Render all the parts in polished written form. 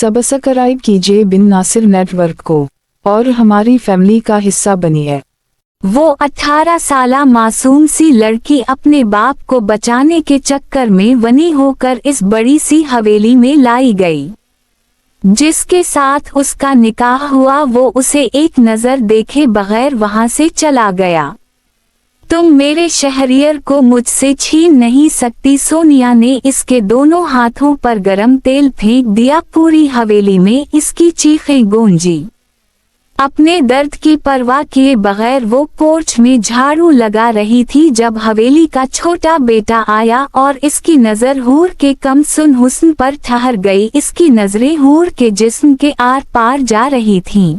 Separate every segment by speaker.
Speaker 1: Subscribe कीजिए बिन Nasir network को और हमारी फैमिली का हिस्सा बनिए।
Speaker 2: वो 18 साला मासूम सी लड़की अपने बाप को बचाने के चक्कर में बनी होकर इस बड़ी सी हवेली में लाई गई। जिसके साथ उसका निकाह हुआ वो उसे एक नज़र देखे बगैर वहां से चला गया। तुम मेरे शहरियर को मुझसे छीन नहीं सकती। सोनिया ने इसके दोनों हाथों पर गरम तेल फेंक दिया। पूरी हवेली में इसकी चीखें गूंजी। अपने दर्द की परवाह किए बगैर वो पोर्च में झाड़ू लगा रही थी जब हवेली का छोटा बेटा आया और इसकी नज़र हूर के कमसुन हुस्न पर ठहर गई। इसकी नज़रें हूर के जिस्म के आर पार जा रही थीं।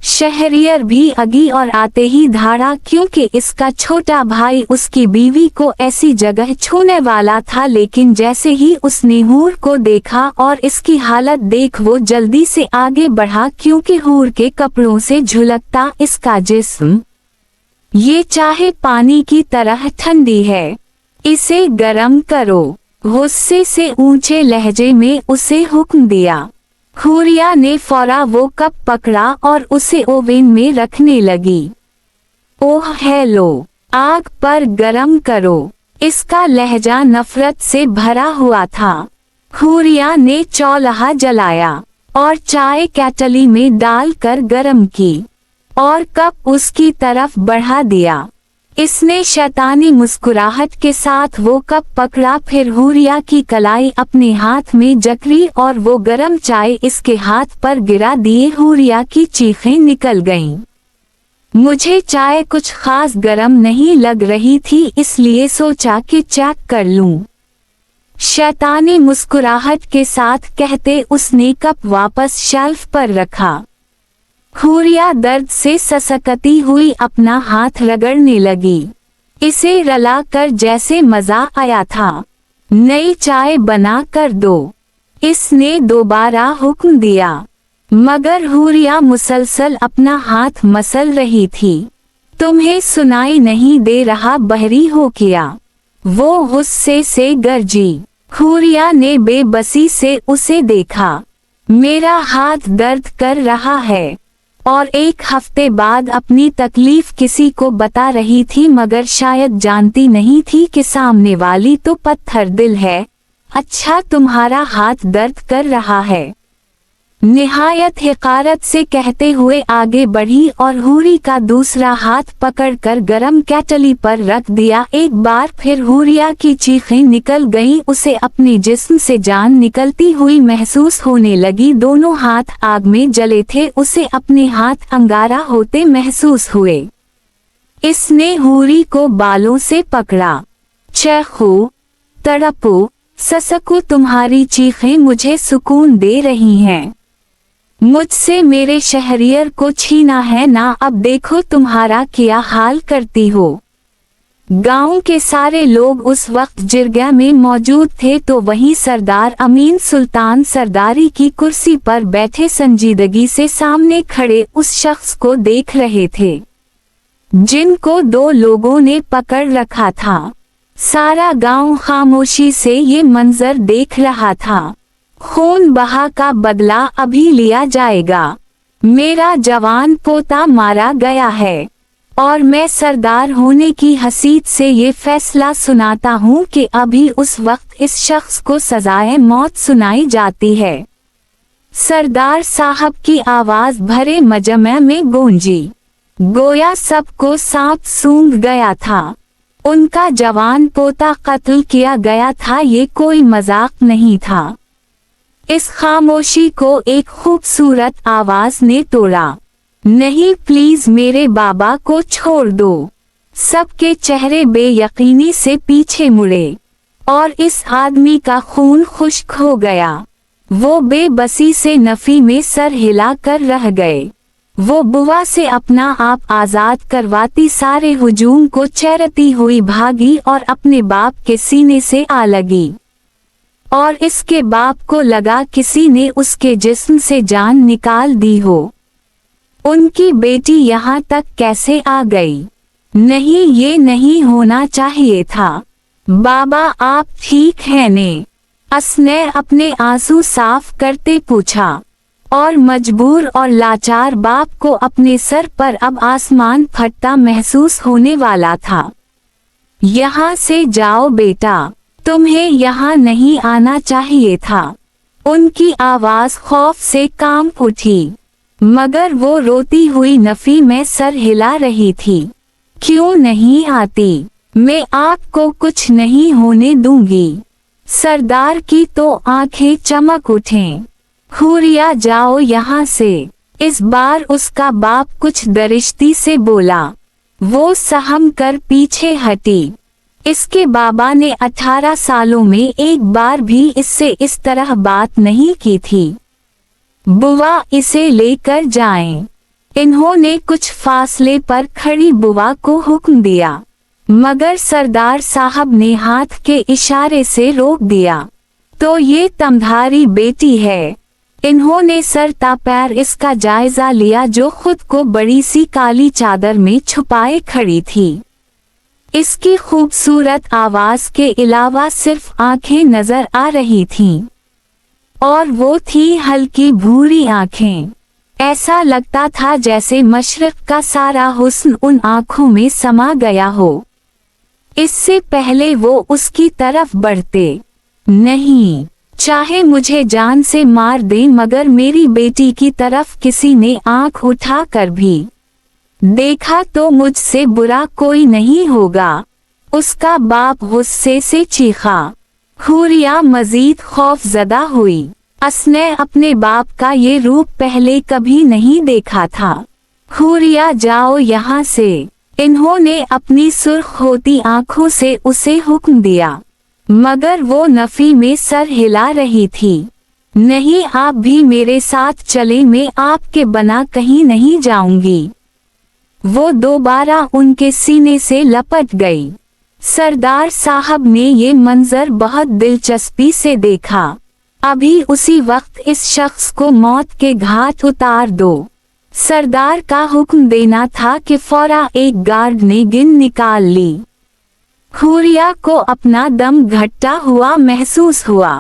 Speaker 2: शहरियर भी अगी और आते ही धाड़ा, क्योंकि इसका छोटा भाई उसकी बीवी को ऐसी जगह छूने वाला था। लेकिन जैसे ही उसने हूर को देखा और इसकी हालत देख वो जल्दी से आगे बढ़ा, क्योंकि हूर के कपड़ों से झुलकता इसका जिस्म ये चाहे पानी की तरह ठंडी है। इसे गरम करो। गुस्से से ऊंचे लहजे में उसे हुक्म दिया। हुरिया ने फौरा वो कप पकड़ा और उसे ओवन में रखने लगी। ओह हेलो, आग पर गरम करो। इसका लहजा नफरत से भरा हुआ था। हुरिया ने चौल्हा जलाया और चाय केटली में डालकर गरम की और कप उसकी तरफ बढ़ा दिया। इसने शैतानी मुस्कुराहट के साथ वो कप पकड़ा, फिर हुरिया की कलाई अपने हाथ में जकड़ी और वो गरम चाय इसके हाथ पर गिरा दिए। हुरिया की चीखें निकल गईं। मुझे चाय कुछ खास गरम नहीं लग रही थी, इसलिए सोचा कि चेक कर लूं। शैतानी मुस्कुराहट के साथ कहते उसने कप वापस शेल्फ पर रखा। हुरिया दर्द से ससकती हुई अपना हाथ रगड़ने लगी। इसे रला कर जैसे मजा आया था। नई चाय बना कर दो, इसने दोबारा हुक्म दिया, मगर हुरिया मुसलसल अपना हाथ मसल रही थी। तुम्हें सुनाई नहीं दे रहा, बहरी हो क्या? वो गुस्से से गरजी। हुरिया ने बेबसी से उसे देखा। मेरा हाथ दर्द कर रहा है और एक हफ्ते बाद अपनी तकलीफ किसी को बता रही थी, मगर शायद जानती नहीं थी कि सामने वाली तो पत्थर दिल है। अच्छा, तुम्हारा हाथ दर्द कर रहा है, निहायत हिकारत से कहते हुए आगे बढ़ी और हुरी का दूसरा हाथ पकड़कर गरम केटली पर रख दिया। एक बार फिर हुरिया की चीखें निकल गईं। उसे अपने जिस्म से जान निकलती हुई महसूस होने लगी। दोनों हाथ आग में जले थे। उसे अपने हाथ अंगारा होते महसूस हुए। इसने हुरी को बालों से पकड़ा। चीखो, तड़पो, ससको, तुम्हारी चीखें मुझे सुकून दे रही हैं। मुझसे मेरे शहरियर को छीना है ना, अब देखो तुम्हारा क्या हाल करती हो। गांव के सारे लोग उस वक्त जिरगा में मौजूद थे, तो वहीं सरदार अमीन सुल्तान सरदारी की कुर्सी पर बैठे संजीदगी से सामने खड़े उस शख्स को देख रहे थे जिनको दो लोगों ने पकड़ रखा था। सारा गांव खामोशी से ये मंजर देख रहा था। खून बहा का बदला अभी लिया जाएगा। मेरा जवान पोता मारा गया है और मैं सरदार होने की हसीयत से ये फैसला सुनाता हूँ कि अभी उस वक्त इस शख्स को सजाए मौत सुनाई जाती है। सरदार साहब की आवाज भरे मजमे में गूंजी, गोया सबको सांप सूंघ गया था। उनका जवान पोता कत्ल किया गया था, ये कोई मजाक नहीं था। इस खामोशी को एक खूबसूरत आवाज ने तोड़ा। नहीं, प्लीज मेरे बाबा को छोड़ दो। सबके चेहरे बेयकीनी से पीछे मुड़े और इस आदमी का खून खुश्क हो गया। वो बेबसी से नफी में सर हिला कर रह गए। वो बुआ से अपना आप आजाद करवाती सारे हुजूम को चैरती हुई भागी और अपने बाप के सीने से आ लगी और इसके बाप को लगा किसी ने उसके जिस्म से जान निकाल दी हो। उनकी बेटी यहाँ तक कैसे आ गई? नहीं, ये नहीं होना चाहिए था। बाबा आप ठीक हैं ने? उसने अपने आंसू साफ करते पूछा। और मजबूर और लाचार बाप को अपने सर पर अब आसमान फटता महसूस होने वाला था। यहाँ से जाओ बेटा, तुम्हें यहाँ नहीं आना चाहिए था। उनकी आवाज खौफ से कांप उठी, मगर वो रोती हुई नफी में सर हिला रही थी। क्यों नहीं आती? मैं आपको कुछ नहीं होने दूंगी। सरदार की तो आंखें चमक उठें। हुरिया, जाओ यहाँ से। इस बार उसका बाप कुछ दरिश्ती से बोला। वो सहम कर पीछे हटी। इसके बाबा ने 18 सालों में एक बार भी इससे इस तरह बात नहीं की थी। बुआ, इसे लेकर जाएं। इन्होंने कुछ फासले पर खड़ी बुआ को हुक्म दिया, मगर सरदार साहब ने हाथ के इशारे से रोक दिया। तो ये तुम्हारी बेटी है? इन्होंने सर पैर इसका जायजा लिया, जो खुद को बड़ी सी काली चादर में छुपाए खड़ी थी। इसकी खूबसूरत आवाज के अलावा सिर्फ आंखें नजर आ रही थीं, और वो थी हल्की भूरी आंखें। ऐसा लगता था जैसे मशरिक का सारा हुस्न उन आंखों में समा गया हो। इससे पहले वो उसकी तरफ बढ़ते, नहीं, चाहे मुझे जान से मार दे, मगर मेरी बेटी की तरफ किसी ने आंख उठाकर भी देखा तो मुझसे बुरा कोई नहीं होगा। उसका बाप गुस्से से चीखा। हुरिया मजीद खौफजदा हुई। उसने अपने बाप का ये रूप पहले कभी नहीं देखा था। हुरिया, जाओ यहाँ से। इन्होंने अपनी सुर्ख होती आंखों से उसे हुक्म दिया, मगर वो नफी में सर हिला रही थी। नहीं, आप भी मेरे साथ चले, मैं आपके बना कहीं नहीं जाऊंगी। वो दोबारा उनके सीने से लपट गई। सरदार साहब ने ये मंजर बहुत दिलचस्पी से देखा। अभी उसी वक्त इस शख्स को मौत के घाट उतार दो। सरदार का हुक्म देना था कि फौरा एक गार्ड ने गिन निकाल ली। हुरिया को अपना दम घटता हुआ महसूस हुआ।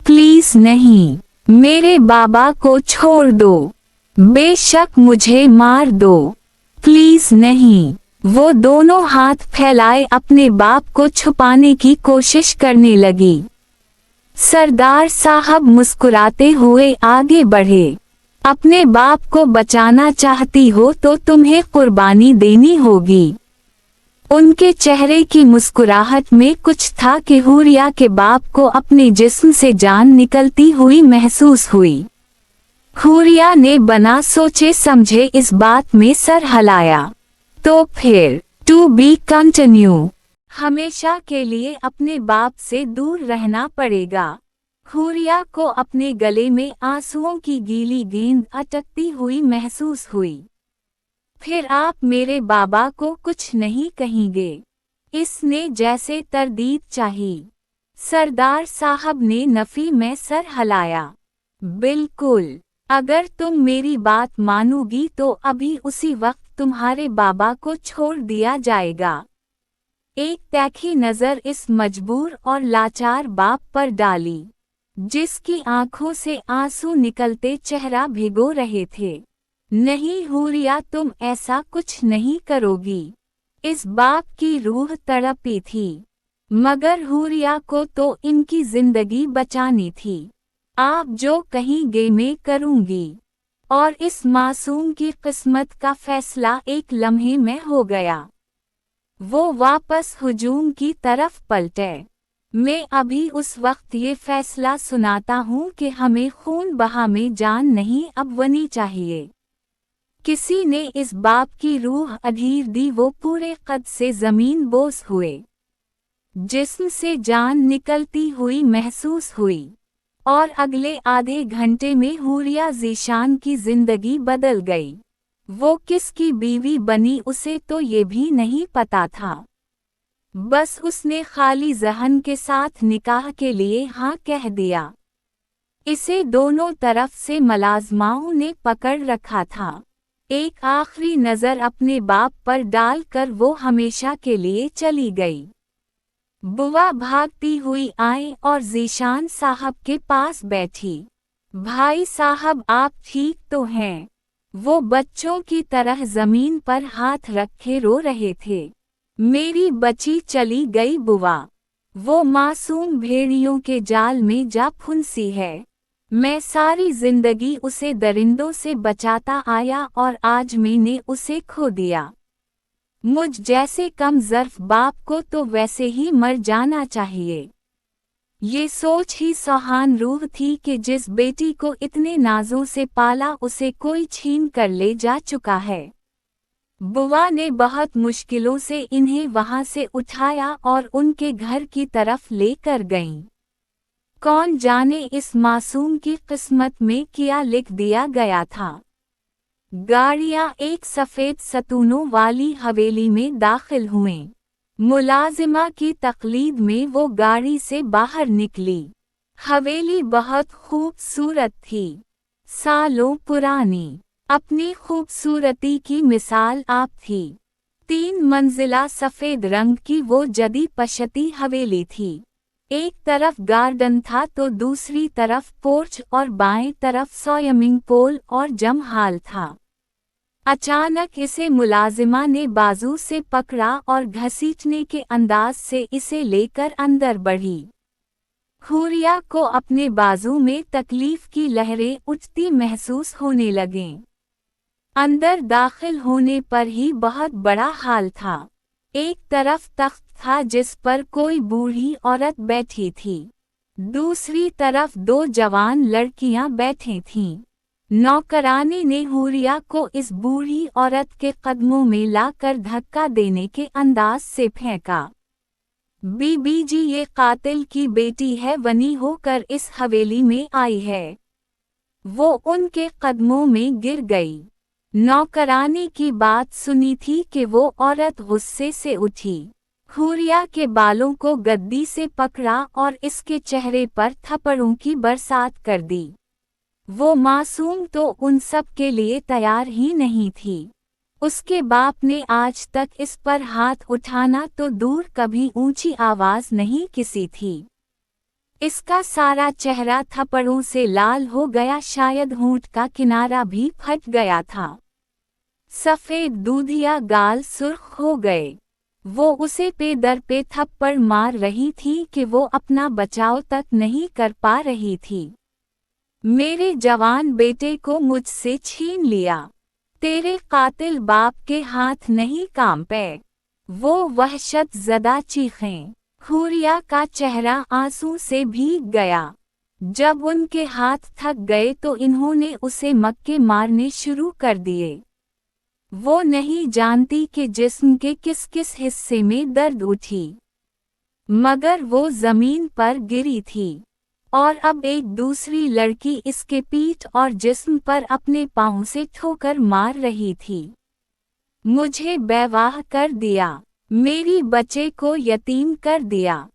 Speaker 2: प्लीज नहीं, मेरे बाबा को छोड़ दो। बेशक मुझे मार दो, प्लीज नहीं। वो दोनों हाथ फैलाए अपने बाप को छुपाने की कोशिश करने लगी। सरदार साहब मुस्कुराते हुए आगे बढ़े। अपने बाप को बचाना चाहती हो तो तुम्हें कुर्बानी देनी होगी। उनके चेहरे की मुस्कुराहट में कुछ था कि हुरिया के बाप को अपने जिस्म से जान निकलती हुई महसूस हुई। हुरिया ने बिना सोचे समझे इस बात में सर हिलाया। तो फिर टू बी कंटिन्यू। हमेशा के लिए अपने बाप से दूर रहना पड़ेगा। हुरिया को अपने गले में आंसुओं की गीली गेंद अटकती हुई महसूस हुई। फिर आप मेरे बाबा को कुछ नहीं कहेंगे? इसने जैसे तरदीद चाही। सरदार साहब ने नफी में सर हिलाया। बिल्कुल, अगर तुम मेरी बात मानोगी तो अभी उसी वक्त तुम्हारे बाबा को छोड़ दिया जाएगा। एक तीखी नजर इस मजबूर और लाचार बाप पर डाली, जिसकी आंखों से आंसू निकलते चेहरा भिगो रहे थे। नहीं हुरिया, तुम ऐसा कुछ नहीं करोगी। इस बाप की रूह तड़पी थी, मगर हुरिया को तो इनकी जिंदगी बचानी थी। आप जो कहेंगे मैं करूंगी। और इस मासूम की किस्मत का फैसला एक लम्हे में हो गया। वो वापस हुजूम की तरफ पलटे। मैं अभी उस वक्त ये फैसला सुनाता हूँ कि हमें खून बहा में जान नहीं अबवनी चाहिए। किसी ने इस बाप की रूह अधीर दी। वो पूरे कद से जमीन बोस हुए, जिस्म से जान निकलती हुई महसूस हुई। और अगले आधे घंटे में हुरिया ज़ीशान की जिंदगी बदल गई। वो किसकी बीवी बनी उसे तो ये भी नहीं पता था। बस उसने खाली जहन के साथ निकाह के लिए हाँ कह दिया। इसे दोनों तरफ से मुलाजमाओं ने पकड़ रखा था। एक आखिरी नज़र अपने बाप पर डालकर वो हमेशा के लिए चली गई। बुआ भागती हुई आई और ज़ीशान साहब के पास बैठी। भाई साहब, आप ठीक तो हैं? वो बच्चों की तरह जमीन पर हाथ रखे रो रहे थे। मेरी बच्ची चली गई बुआ। वो मासूम भेड़ियों के जाल में जा फंसी है। मैं सारी जिंदगी उसे दरिंदों से बचाता आया और आज मैंने उसे खो दिया। मुझ जैसे कमज़र्फ बाप को तो वैसे ही मर जाना चाहिए। ये सोच ही सुहान रूह थी कि जिस बेटी को इतने नाजों से पाला उसे कोई छीन कर ले जा चुका है। बुआ ने बहुत मुश्किलों से इन्हें वहां से उठाया और उनके घर की तरफ लेकर गईं। कौन जाने इस मासूम की किस्मत में क्या लिख दिया गया था। गाड़ियां एक सफ़ेद सतूनों वाली हवेली में दाखिल हुईं। मुलाजिमा की तकलीद में वो गाड़ी से बाहर निकली। हवेली बहुत खूबसूरत थी, सालों पुरानी, अपनी खूबसूरती की मिसाल आप थी। 3 मंजिला सफ़ेद रंग की वो जदी पशती हवेली थी। एक तरफ गार्डन था तो दूसरी तरफ पोर्च और बाएं तरफ स्विमिंग पूल और जम हाल था। अचानक इसे मुलाजिमा ने बाजू से पकड़ा और घसीटने के अंदाज से इसे लेकर अंदर बढ़ी। हुरिया को अपने बाजू में तकलीफ की लहरें उठती महसूस होने लगें। अंदर दाखिल होने पर ही बहुत बड़ा हाल था। एक तरफ तख्त था जिस पर कोई बूढ़ी औरत बैठी थी। दूसरी तरफ 2 जवान लड़कियां बैठी थीं। नौकरानी ने हुरिया को इस बूढ़ी औरत के कदमों में लाकर धक्का देने के अंदाज से फेंका। बीबी जी, ये कातिल की बेटी है, वनी होकर इस हवेली में आई है। वो उनके कदमों में गिर गई। नौकरानी की बात सुनी थी कि वो औरत गुस्से से उठी। हुरिया के बालों को गद्दी से पकड़ा और इसके चेहरे पर थप्पड़ों की बरसात कर दी। वो मासूम तो उन सब के लिए तैयार ही नहीं थी। उसके बाप ने आज तक इस पर हाथ उठाना तो दूर, कभी ऊंची आवाज नहीं किसी थी। इसका सारा चेहरा थप्पड़ों से लाल हो गया, शायद होंठ का किनारा भी फट गया था। सफेद दूधिया गाल सुर्ख हो गए। वो उसे पे दर पे थप्पड़ मार रही थी कि वो अपना बचाव तक नहीं कर पा रही थी। मेरे जवान बेटे को मुझसे छीन लिया। तेरे कातिल बाप के हाथ नहीं कांपे। वो वहशत ज़दा चीखें। हुरिया का चेहरा आंसू से भीग गया। जब उनके हाथ थक गए तो इन्होंने उसे मक्के मारने शुरू कर दिए। वो नहीं जानती कि जिस्म के किस किस हिस्से में दर्द उठी, मगर वो जमीन पर गिरी थी और अब एक दूसरी लड़की इसके पीठ और जिस्म पर अपने पांव से ठोकर मार रही थी। मुझे बेवाह कर दिया, मेरी बच्चे को यतीम कर दिया।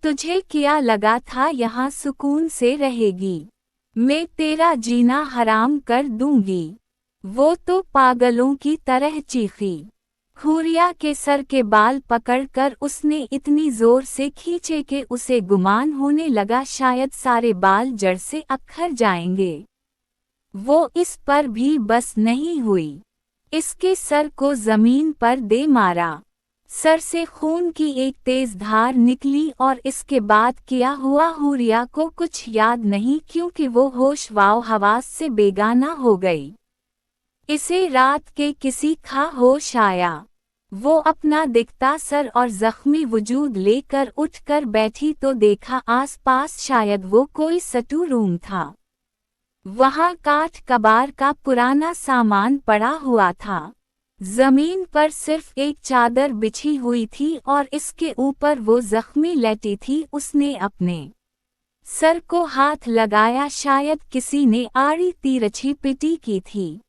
Speaker 2: तुझे क्या लगा था यहाँ सुकून से रहेगी? मैं तेरा जीना हराम कर दूंगी। वो तो पागलों की तरह चीखी। हुरिया के सर के बाल पकड़कर उसने इतनी जोर से खींचे कि उसे गुमान होने लगा शायद सारे बाल जड़ से अखर जाएंगे। वो इस पर भी बस नहीं हुई। इसके सर को जमीन पर दे मारा। सर से खून की एक तेज धार निकली और इसके बाद किया हुआ हुरिया को कुछ याद नहीं, क्योंकि वो होश वाव हवास से बेगाना हो गई। इसे रात के किसी खा होश आया। वो अपना दिखता सर और जख्मी वजूद लेकर उठकर बैठी तो देखा आसपास शायद वो कोई सटू रूम था। वहाँ काठ कबार का पुराना सामान पड़ा हुआ था। जमीन पर सिर्फ एक चादर बिछी हुई थी और इसके ऊपर वो जख्मी लेटी थी। उसने अपने सर को हाथ लगाया, शायद किसी ने आड़ी तिरछी पिटी की थी।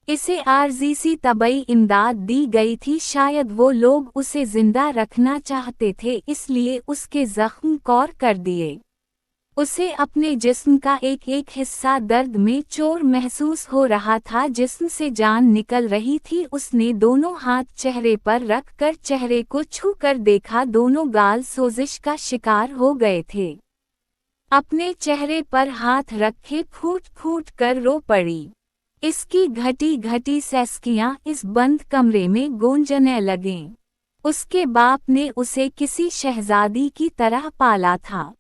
Speaker 2: इसे आर्जी सी तबई इमदाद दी गई थी। शायद वो लोग उसे जिंदा रखना चाहते थे, इसलिए उसके जख्म कौर कर दिए। उसे अपने जिस्म का एक एक हिस्सा दर्द में चोर महसूस हो रहा था, जिस्म से जान निकल रही थी। उसने दोनों हाथ चेहरे पर रखकर चेहरे को छू कर देखा। दोनों गाल सोजिश का शिकार हो गए थे। अपने चेहरे पर हाथ रखे फूट फूट कर रो पड़ी। इसकी घटी घटी सैस्कियां इस बंद कमरे में गूंजने लगीं। उसके बाप ने उसे किसी शहजादी की तरह पाला था,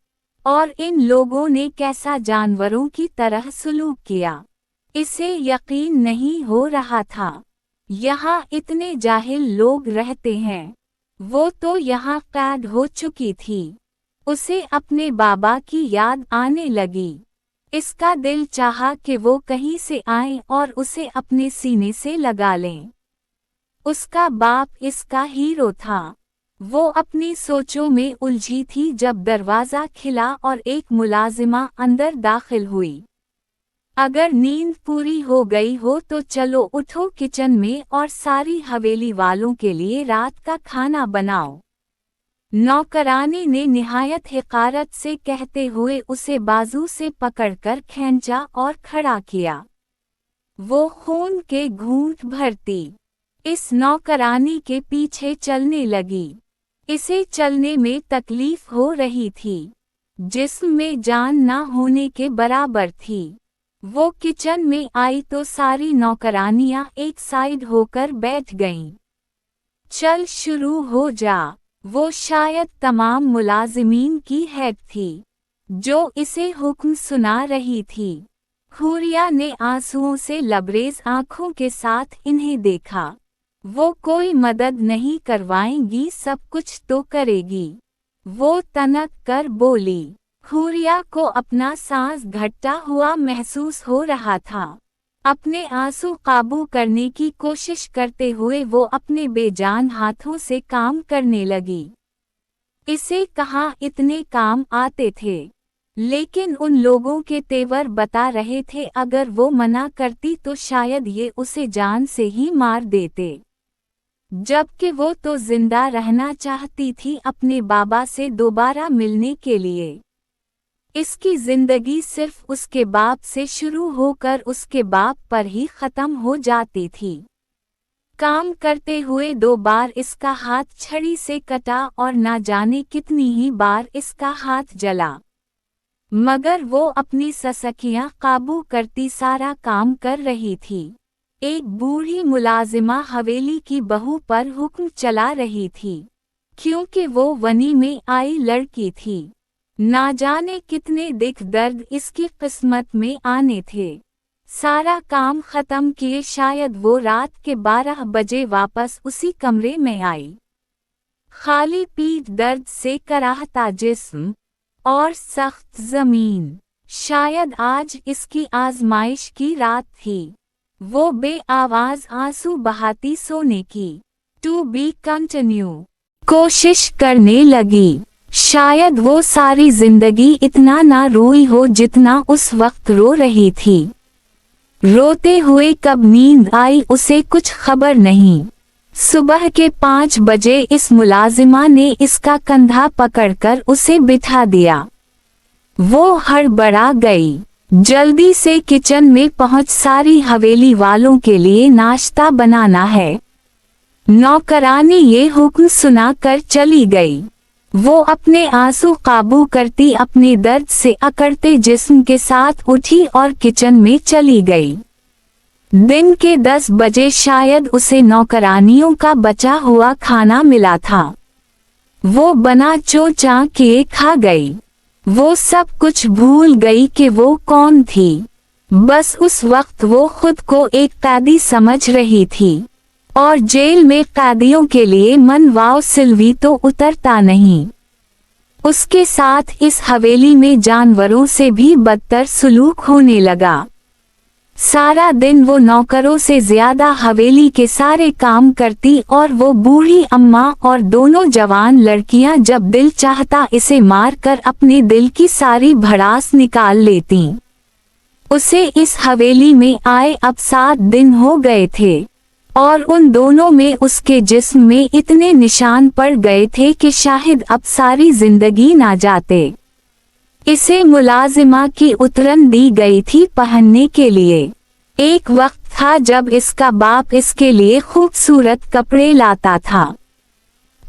Speaker 2: और इन लोगों ने कैसा जानवरों की तरह सलूक किया। इसे यकीन नहीं हो रहा था, यहाँ इतने जाहिल लोग रहते हैं। वो तो यहाँ कैद हो चुकी थी। उसे अपने बाबा की याद आने लगी। इसका दिल चाहा कि वो कहीं से आए और उसे अपने सीने से लगा लें। उसका बाप इसका हीरो था। वो अपनी सोचों में उलझी थी जब दरवाज़ा खिला और एक मुलाजिमा अंदर दाखिल हुई। अगर नींद पूरी हो गई हो तो चलो उठो किचन में और सारी हवेली वालों के लिए रात का खाना बनाओ। नौकरानी ने निहायत हिकारत से कहते हुए उसे बाजू से पकड़कर खींचा और खड़ा किया। वो खून के घूंट भरती इस नौकरानी के पीछे चलने लगी। इसे चलने में तकलीफ हो रही थी, जिस्म में जान ना होने के बराबर थी। वो किचन में आई तो सारी नौकरानियां एक साइड होकर बैठ गईं। चल शुरू हो जा। वो शायद तमाम मुलाजिमीन की हेड थी, जो इसे हुक्म सुना रही थी। खूरिया ने आंसुओं से लबरेज आंखों के साथ इन्हें देखा। वो कोई मदद नहीं करवाएंगी, सब कुछ तो करेगी। वो तनक कर बोली। खूरिया को अपना सांस घटता हुआ महसूस हो रहा था। अपने आंसू काबू करने की कोशिश करते हुए वो अपने बेजान हाथों से काम करने लगी। इसे कहाँ इतने काम आते थे, लेकिन उन लोगों के तेवर बता रहे थे अगर वो मना करती तो शायद ये उसे जान से ही मार देते। जबकि वो तो जिंदा रहना चाहती थी अपने बाबा से दोबारा मिलने के लिए। इसकी जिंदगी सिर्फ उसके बाप से शुरू होकर उसके बाप पर ही खत्म हो जाती थी। काम करते हुए 2 बार इसका हाथ छड़ी से कटा और ना जाने कितनी ही बार इसका हाथ जला, मगर वो अपनी ससकियां काबू करती सारा काम कर रही थी। एक बूढ़ी मुलाजिमा हवेली की बहू पर हुक्म चला रही थी, क्योंकि वो वनी में आई लड़की थी। ना जाने कितने दिख दर्द इसकी किस्मत में आने थे। सारा काम खत्म किए शायद वो रात के 12 बजे वापस उसी कमरे में आई। खाली पीठ, दर्द से कराहता जिस्म और सख्त जमीन। शायद आज इसकी आजमाइश की रात थी। वो बेआवाज आंसू बहाती सोने की टू बी कंटिन्यू कोशिश करने लगी। शायद वो सारी जिंदगी इतना ना रोई हो जितना उस वक्त रो रही थी। रोते हुए कब नींद आई उसे कुछ खबर नहीं। सुबह के 5 बजे इस मुलाजिमा ने इसका कंधा पकड़कर उसे बिठा दिया। वो हड़बड़ा गई। जल्दी से किचन में पहुंच सारी हवेली वालों के लिए नाश्ता बनाना है। नौकरानी ये हुक्म सुनाकर चली गई। वो अपने आंसू काबू करती अपने दर्द से अकड़ते जिस्म के साथ उठी और किचन में चली गई। दिन के 10 बजे शायद उसे नौकरानियों का बचा हुआ खाना मिला था। वो बना चोचा किए खा गई। वो सब कुछ भूल गई कि वो कौन थी। बस उस वक्त वो खुद को एक कैदी समझ रही थी, और जेल में कैदियों के लिए मन वाव सिल्वी तो उतरता नहीं। उसके साथ इस हवेली में जानवरों से भी बदतर सलूक होने लगा। सारा दिन वो नौकरों से ज्यादा हवेली के सारे काम करती और वो बूढ़ी अम्मा और दोनों जवान लड़कियां जब दिल चाहता इसे मारकर अपने दिल की सारी भड़ास निकाल लेती। उसे इस हवेली में आए अब 7 दिन हो गए थे, और उन दोनों में उसके जिस्म में इतने निशान पड़ गए थे कि शायद अब सारी जिंदगी ना जाते। इसे मुलाजिमा की उतरन दी गई थी पहनने के लिए। एक वक्त था जब इसका बाप इसके लिए खूबसूरत कपड़े लाता था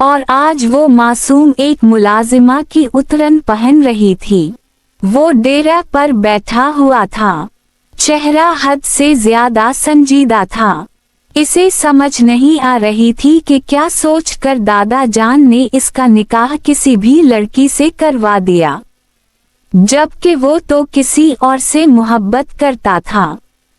Speaker 2: और आज वो मासूम एक मुलाजिमा की उतरन पहन रही थी। वो डेरा पर बैठा हुआ था। चेहरा हद से ज्यादा संजीदा था। इसे समझ नहीं आ रही थी कि क्या सोचकर दादा जान ने इसका निकाह किसी भी लड़की से करवा दिया, जबकि वो तो किसी और से मोहब्बत करता था।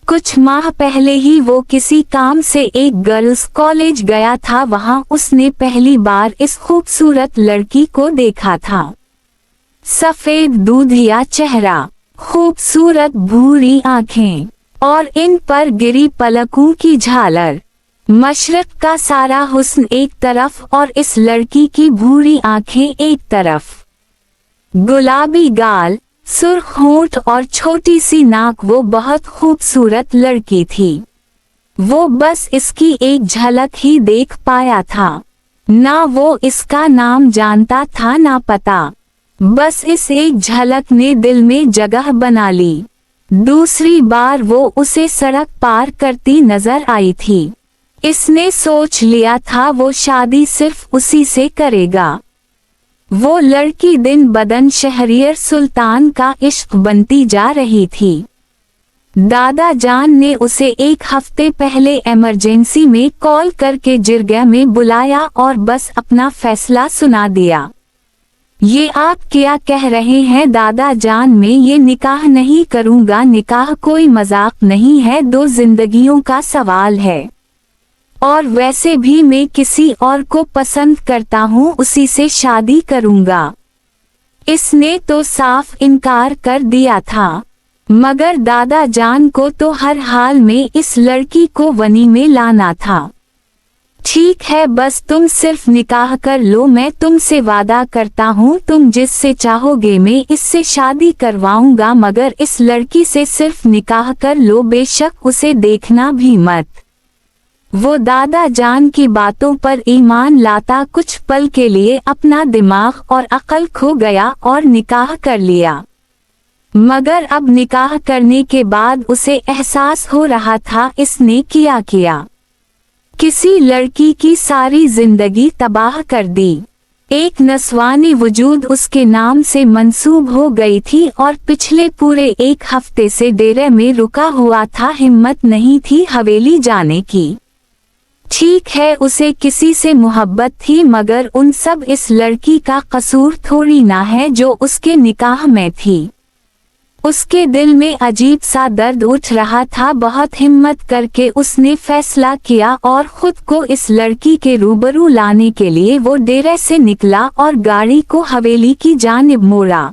Speaker 2: कुछ माह पहले ही वो किसी काम से एक गर्ल्स कॉलेज गया था। वहां उसने पहली बार इस खूबसूरत लड़की को देखा था। सफेद दूधिया चेहरा, खूबसूरत भूरी आंखें और इन पर गिरी पलकों की झालर। मशरक का सारा हुस्न एक तरफ और इस लड़की की भूरी आंखें एक तरफ। गुलाबी गाल, सुर्ख होंठ और छोटी सी नाक। वो बहुत खूबसूरत लड़की थी। वो बस इसकी एक झलक ही देख पाया था। ना वो इसका नाम जानता था ना पता। बस इस एक झलक ने दिल में जगह बना ली। दूसरी बार वो उसे सड़क पार करती नजर आई थी। इसने सोच लिया था वो शादी सिर्फ उसी से करेगा। वो लड़की दिन बदन शहरियर सुल्तान का इश्क बनती जा रही थी। दादा जान ने उसे एक हफ्ते पहले इमरजेंसी में कॉल करके जिरगा में बुलाया और बस अपना फैसला सुना दिया। ये आप क्या कह रहे हैं दादा जान? मैं ये निकाह नहीं करूँगा। निकाह कोई मजाक नहीं है, 2 जिंदगियों का सवाल है। और वैसे भी मैं किसी और को पसंद करता हूँ, उसी से शादी करूँगा। इसने तो साफ इनकार कर दिया था। मगर दादा जान को तो हर हाल में इस लड़की को वनी में लाना था। ठीक है, बस तुम सिर्फ निकाह कर लो। मैं तुमसे वादा करता हूँ तुम जिससे चाहोगे मैं इससे शादी करवाऊंगा। मगर इस लड़की से सिर्फ निकाह कर लो, बेशक उसे देखना भी मत। वो दादा जान की बातों पर ईमान लाता कुछ पल के लिए अपना दिमाग और अक्ल खो गया और निकाह कर लिया। मगर अब निकाह करने के बाद उसे एहसास हो रहा था इसने किया किसी लड़की की सारी जिंदगी तबाह कर दी। एक नस्वानी वजूद उसके नाम से मंसूब हो गई थी और पिछले पूरे 1 हफ्ते से डेरे में रुका हुआ था। हिम्मत नहीं थी हवेली जाने की। ठीक है, उसे किसी से मोहब्बत थी, मगर उन सब इस लड़की का कसूर थोड़ी ना है जो उसके निकाह में थी। उसके दिल में अजीब सा दर्द उठ रहा था। बहुत हिम्मत करके उसने फैसला किया और खुद को इस लड़की के रूबरू लाने के लिए वो डेरे से निकला और गाड़ी को हवेली की जानिब मोड़ा।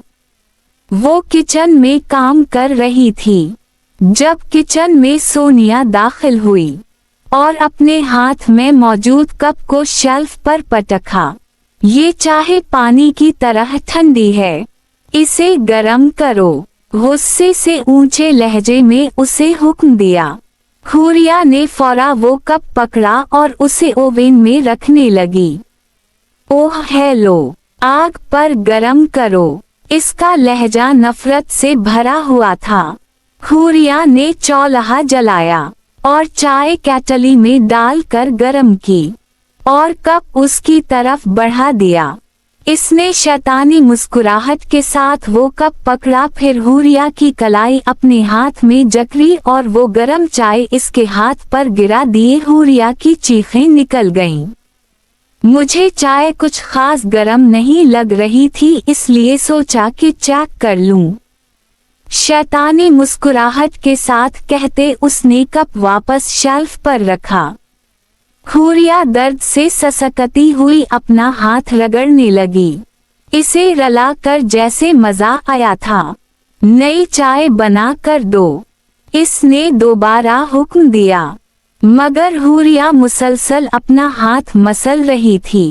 Speaker 2: वो किचन में काम कर रही थी जब किचन में सोनिया दाखिल हुई और अपने हाथ में मौजूद कप को शेल्फ पर पटका। ये चाहे पानी की तरह ठंडी है, इसे गर्म करो। गुस्से से ऊंचे लहजे में उसे हुक्म दिया। हुरिया ने फौरा वो कप पकड़ा और उसे ओवन में रखने लगी। ओह हेलो, आग पर गरम करो। इसका लहजा नफरत से भरा हुआ था। हुरिया ने चौल्हा जलाया और चाय केटली में डालकर गरम की और कप उसकी तरफ बढ़ा दिया। इसने शैतानी मुस्कुराहट के साथ वो कप पकड़ा, फिर हुरिया की कलाई अपने हाथ में जकड़ी और वो गरम चाय इसके हाथ पर गिरा दिए। हुरिया की चीखें निकल गईं। मुझे चाय कुछ खास गरम नहीं लग रही थी, इसलिए सोचा कि चेक कर लूं। शैतानी मुस्कुराहट के साथ कहते उसने कप वापस शेल्फ पर रखा। हुरिया दर्द से ससकती हुई अपना हाथ रगड़ने लगी। इसे रला कर जैसे मजा आया था। नई चाय बना कर दो, इसने दोबारा हुक्म दिया। मगर हुरिया मुसलसल अपना हाथ मसल रही थी।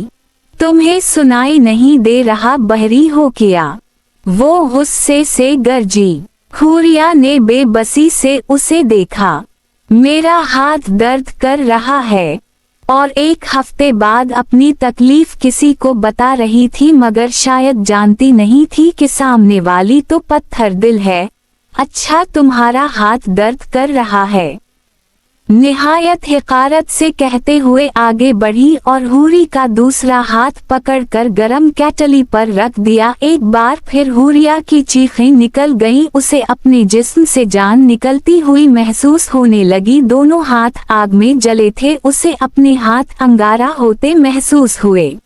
Speaker 2: तुम्हें सुनाई नहीं दे रहा, बहरी हो क्या? वो गुस्से से गरजी। हुरिया ने बेबसी से उसे देखा। मेरा हाथ दर्द कर रहा है। और एक हफ्ते बाद अपनी तकलीफ किसी को बता रही थी, मगर शायद जानती नहीं थी कि सामने वाली तो पत्थर दिल है। अच्छा, तुम्हारा हाथ दर्द कर रहा है, निहायत हिकारत से कहते हुए आगे बढ़ी और हूरी का दूसरा हाथ पकड़कर गरम केटली पर रख दिया। एक बार फिर हूरिया की चीखें निकल गईं, उसे अपने जिस्म से जान निकलती हुई महसूस होने लगी। दोनों हाथ आग में जले थे, उसे अपने हाथ अंगारा होते महसूस हुए।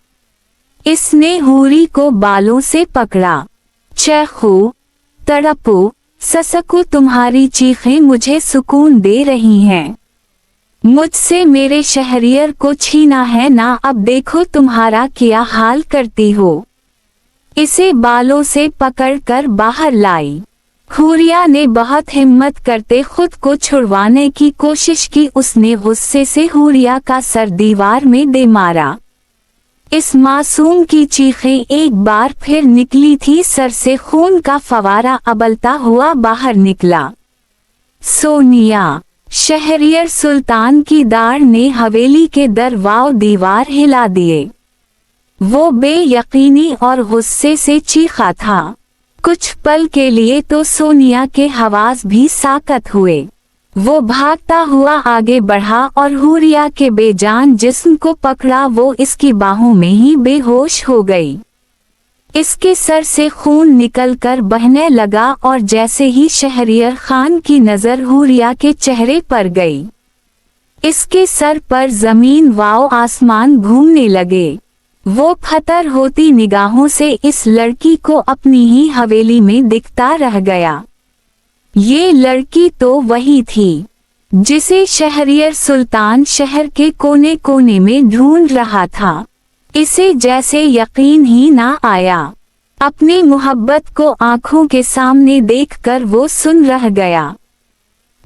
Speaker 2: इसने हूरी को बालों से पकड़ा। चीखो, तड़पो, ससको, तुम्हारी चीखें मुझे सुकून दे रही हैं। मुझसे मेरे शहरियर को छीना है ना, अब देखो तुम्हारा क्या हाल करती हो। इसे बालों से पकड़कर बाहर लाई। हूरिया ने बहुत हिम्मत करते खुद को छुड़वाने की कोशिश की। उसने गुस्से से हूरिया का सर दीवार में दे मारा। इस मासूम की चीखें एक बार फिर निकली थी। सर से खून का फवारा अबलता हुआ बाहर निकला। सोनिया, शहरियर सुल्तान की दाढ़ ने हवेली के दरवाज़ दीवार हिला दिए। वो बेयकीनी और गुस्से से चीखा था। कुछ पल के लिए तो सोनिया के हवास भी साकत हुए। वो भागता हुआ आगे बढ़ा और हूरिया के बेजान जिस्म को पकड़ा। वो इसकी बाहों में ही बेहोश हो गई। इसके सर से खून निकलकर बहने लगा और जैसे ही शहरियर खान की नजर हूरिया के चेहरे पर गई, इसके सर पर जमीन व आसमान घूमने लगे। वो फतर होती निगाहों से इस लड़की को अपनी ही हवेली में दिखता रह गया। ये लड़की तो वही थी जिसे शहरियर सुल्तान शहर के कोने कोने में ढूंढ रहा था। इसे जैसे यकीन ही ना आया। अपनी मोहब्बत को आंखों के सामने देखकर वो सुन रह गया।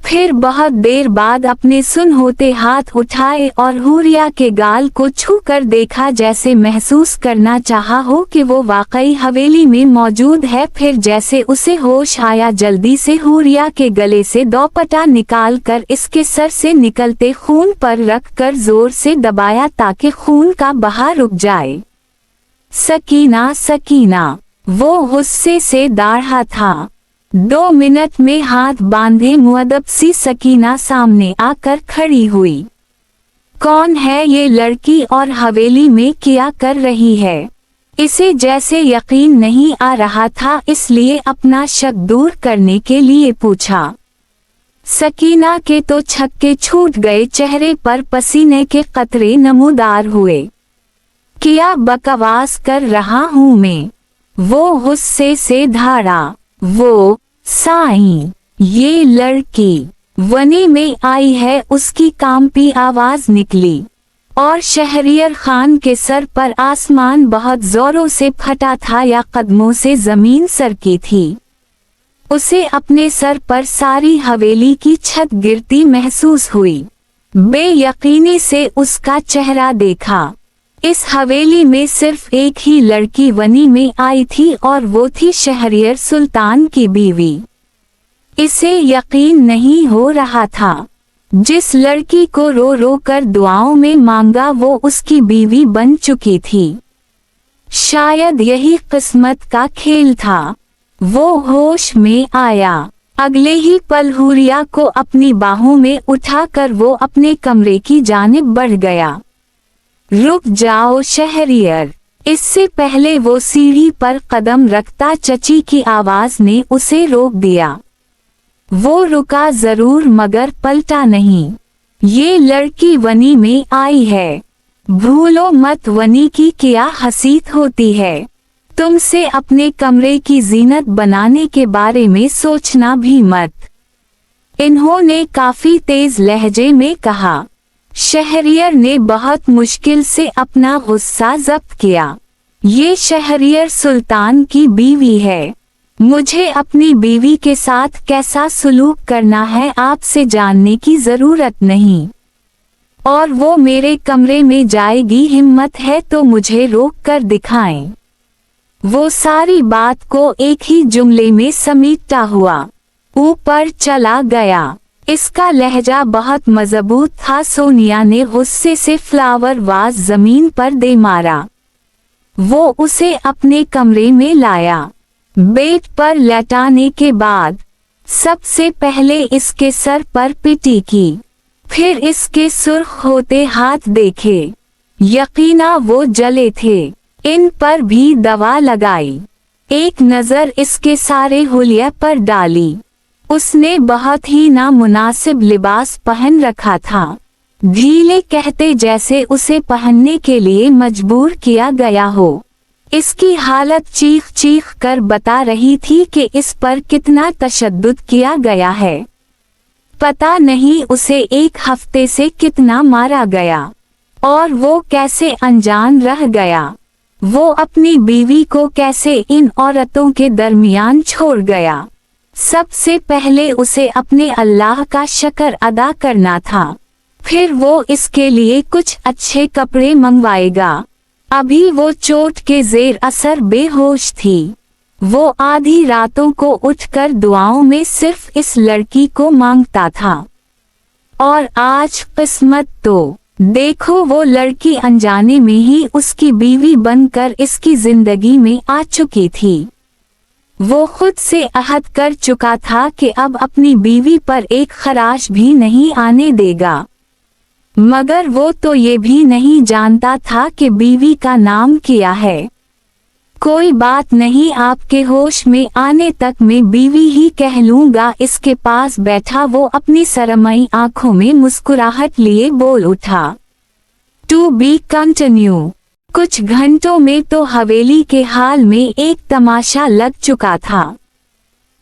Speaker 2: फिर बहुत देर बाद अपने सुन होते हाथ उठाए और हूरिया के गाल को छू कर देखा, जैसे महसूस करना चाहा हो कि वो वाकई हवेली में मौजूद है। फिर जैसे उसे होश आया, जल्दी से हूरिया के गले से दोपट्टा निकाल कर इसके सर से निकलते खून पर रख कर जोर से दबाया ताकि खून का बहा रुक जाए। सकीना, सकीना, वो गुस्से से दाढ़ा था। 2 मिनट में हाथ बांधे मुअद्दब सी सकीना सामने आकर खड़ी हुई। कौन है ये लड़की और हवेली में क्या कर रही है? इसे जैसे यकीन नहीं आ रहा था, इसलिए अपना शक दूर करने के लिए पूछा। सकीना के तो छक्के छूट गए, चेहरे पर पसीने के कतरे नमूदार हुए। क्या बकवास कर रहा हूँ मैं? वो गुस्से से धाड़ा। वो साईं, ये लड़की वनी में आई है, उसकी कांपी आवाज निकली और शहरियर खान के सर पर आसमान बहुत जोरों से फटा था या कदमों से जमीन सरकी थी। उसे अपने सर पर सारी हवेली की छत गिरती महसूस हुई। बेयकीनी से उसका चेहरा देखा। इस हवेली में सिर्फ एक ही लड़की वनी में आई थी और वो थी शहरियर सुल्तान की बीवी। इसे यकीन नहीं हो रहा था। जिस लड़की को रो रो कर दुआओं में मांगा, वो उसकी बीवी बन चुकी थी। शायद यही किस्मत का खेल था। वो होश में आया। अगले ही पल हूरिया को अपनी बाहों में उठाकर वो अपने कमरे की जानिब बढ़ गया। रुक जाओ शहरियर। इससे पहले वो सीढ़ी पर कदम रखता चची की आवाज ने उसे रोक दिया। वो रुका जरूर मगर पलटा नहीं। ये लड़की वनी में आई है। भूलो मत वनी की क्या हसीत होती है। तुमसे अपने कमरे की जीनत बनाने के बारे में सोचना भी मत। इन्होंने काफी तेज लहजे में कहा। शहरियर ने बहुत मुश्किल से अपना गुस्सा जब्त किया। ये शहरियर सुल्तान की बीवी है। मुझे अपनी बीवी के साथ कैसा सलूक करना है आपसे जानने की जरूरत नहीं। और वो मेरे कमरे में जाएगी, हिम्मत है तो मुझे रोक कर दिखाएं। वो सारी बात को एक ही जुमले में समेटता हुआ ऊपर चला गया। इसका लहजा बहुत मजबूत था। सोनिया ने गुस्से से फ्लावर वाज जमीन पर दे मारा। वो उसे अपने कमरे में लाया। बेड पर लेटाने के बाद सबसे पहले इसके सर पर पिटी की, फिर इसके सुर्ख होते हाथ देखे। यकीना वो जले थे। इन पर भी दवा लगाई। एक नजर इसके सारे हुलिया पर डाली। उसने बहुत ही नामुनासिब लिबास पहन रखा था। ढीले कहते जैसे उसे पहनने के लिए मजबूर किया गया हो। इसकी हालत चीख चीख कर बता रही थी कि इस पर कितना तशद्दुद किया गया है। पता नहीं उसे एक हफ्ते से कितना मारा गया और वो कैसे अनजान रह गया। वो अपनी बीवी को कैसे इन औरतों के दरमियान छोड़ गया। सबसे पहले उसे अपने अल्लाह का शुक्र अदा करना था, फिर वो इसके लिए कुछ अच्छे कपड़े मंगवाएगा। अभी वो चोट के जेर असर बेहोश थी। वो आधी रातों को उठकर दुआओं में सिर्फ इस लड़की को मांगता था। और आज किस्मत तो देखो, वो लड़की अनजाने में ही उसकी बीवी बनकर इसकी जिंदगी में आ चुकी थी। वो खुद से अहद कर चुका था कि अब अपनी बीवी पर एक खराश भी नहीं आने देगा, मगर वो तो ये भी नहीं जानता था कि बीवी का नाम क्या है। कोई बात नहीं, आपके होश में आने तक मैं बीवी ही कह लूंगा। इसके पास बैठा वो अपनी सरमई आंखों में मुस्कुराहट लिए बोल उठा। To be continued. कुछ घंटों में तो हवेली के हाल में एक तमाशा लग चुका था।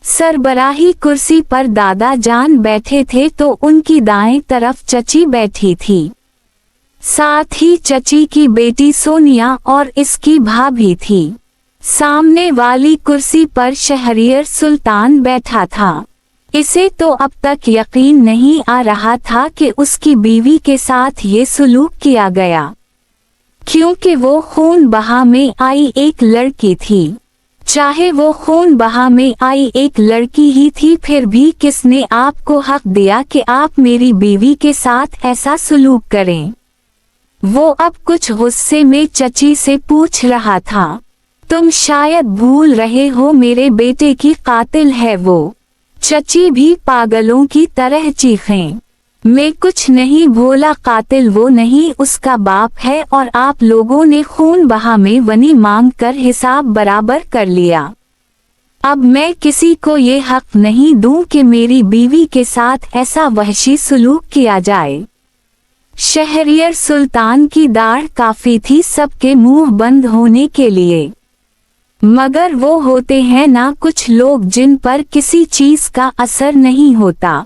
Speaker 2: सरबराही कुर्सी पर दादा जान बैठे थे तो उनकी दाएं तरफ चची बैठी थी। साथ ही चची की बेटी सोनिया और इसकी भाभी थी। सामने वाली कुर्सी पर शहरियर सुल्तान बैठा था। इसे तो अब तक यकीन नहीं आ रहा था कि उसकी बीवी के साथ ये सुलूक किया गया, क्योंकि वो खून बहा में आई एक लड़की थी। चाहे वो खून बहा में आई एक लड़की ही थी, फिर भी किसने आपको हक दिया कि आप मेरी बीवी के साथ ऐसा सुलूक करें? वो अब कुछ गुस्से में चची से पूछ रहा था। तुम शायद भूल रहे हो, मेरे बेटे की कातिल है वो। चची भी पागलों की तरह चीखें। मैं कुछ नहीं भूला, कातिल वो नहीं, उसका बाप है। और आप लोगों ने खून बहा में वनी मांग कर हिसाब बराबर कर लिया। अब मैं किसी को ये हक नहीं दूं कि मेरी बीवी के साथ ऐसा वहशी सुलूक किया जाए। शहरियर सुल्तान की दाढ़ काफी थी सबके मुंह बंद होने के लिए, मगर वो होते हैं ना कुछ लोग जिन पर किसी चीज का असर नहीं होता।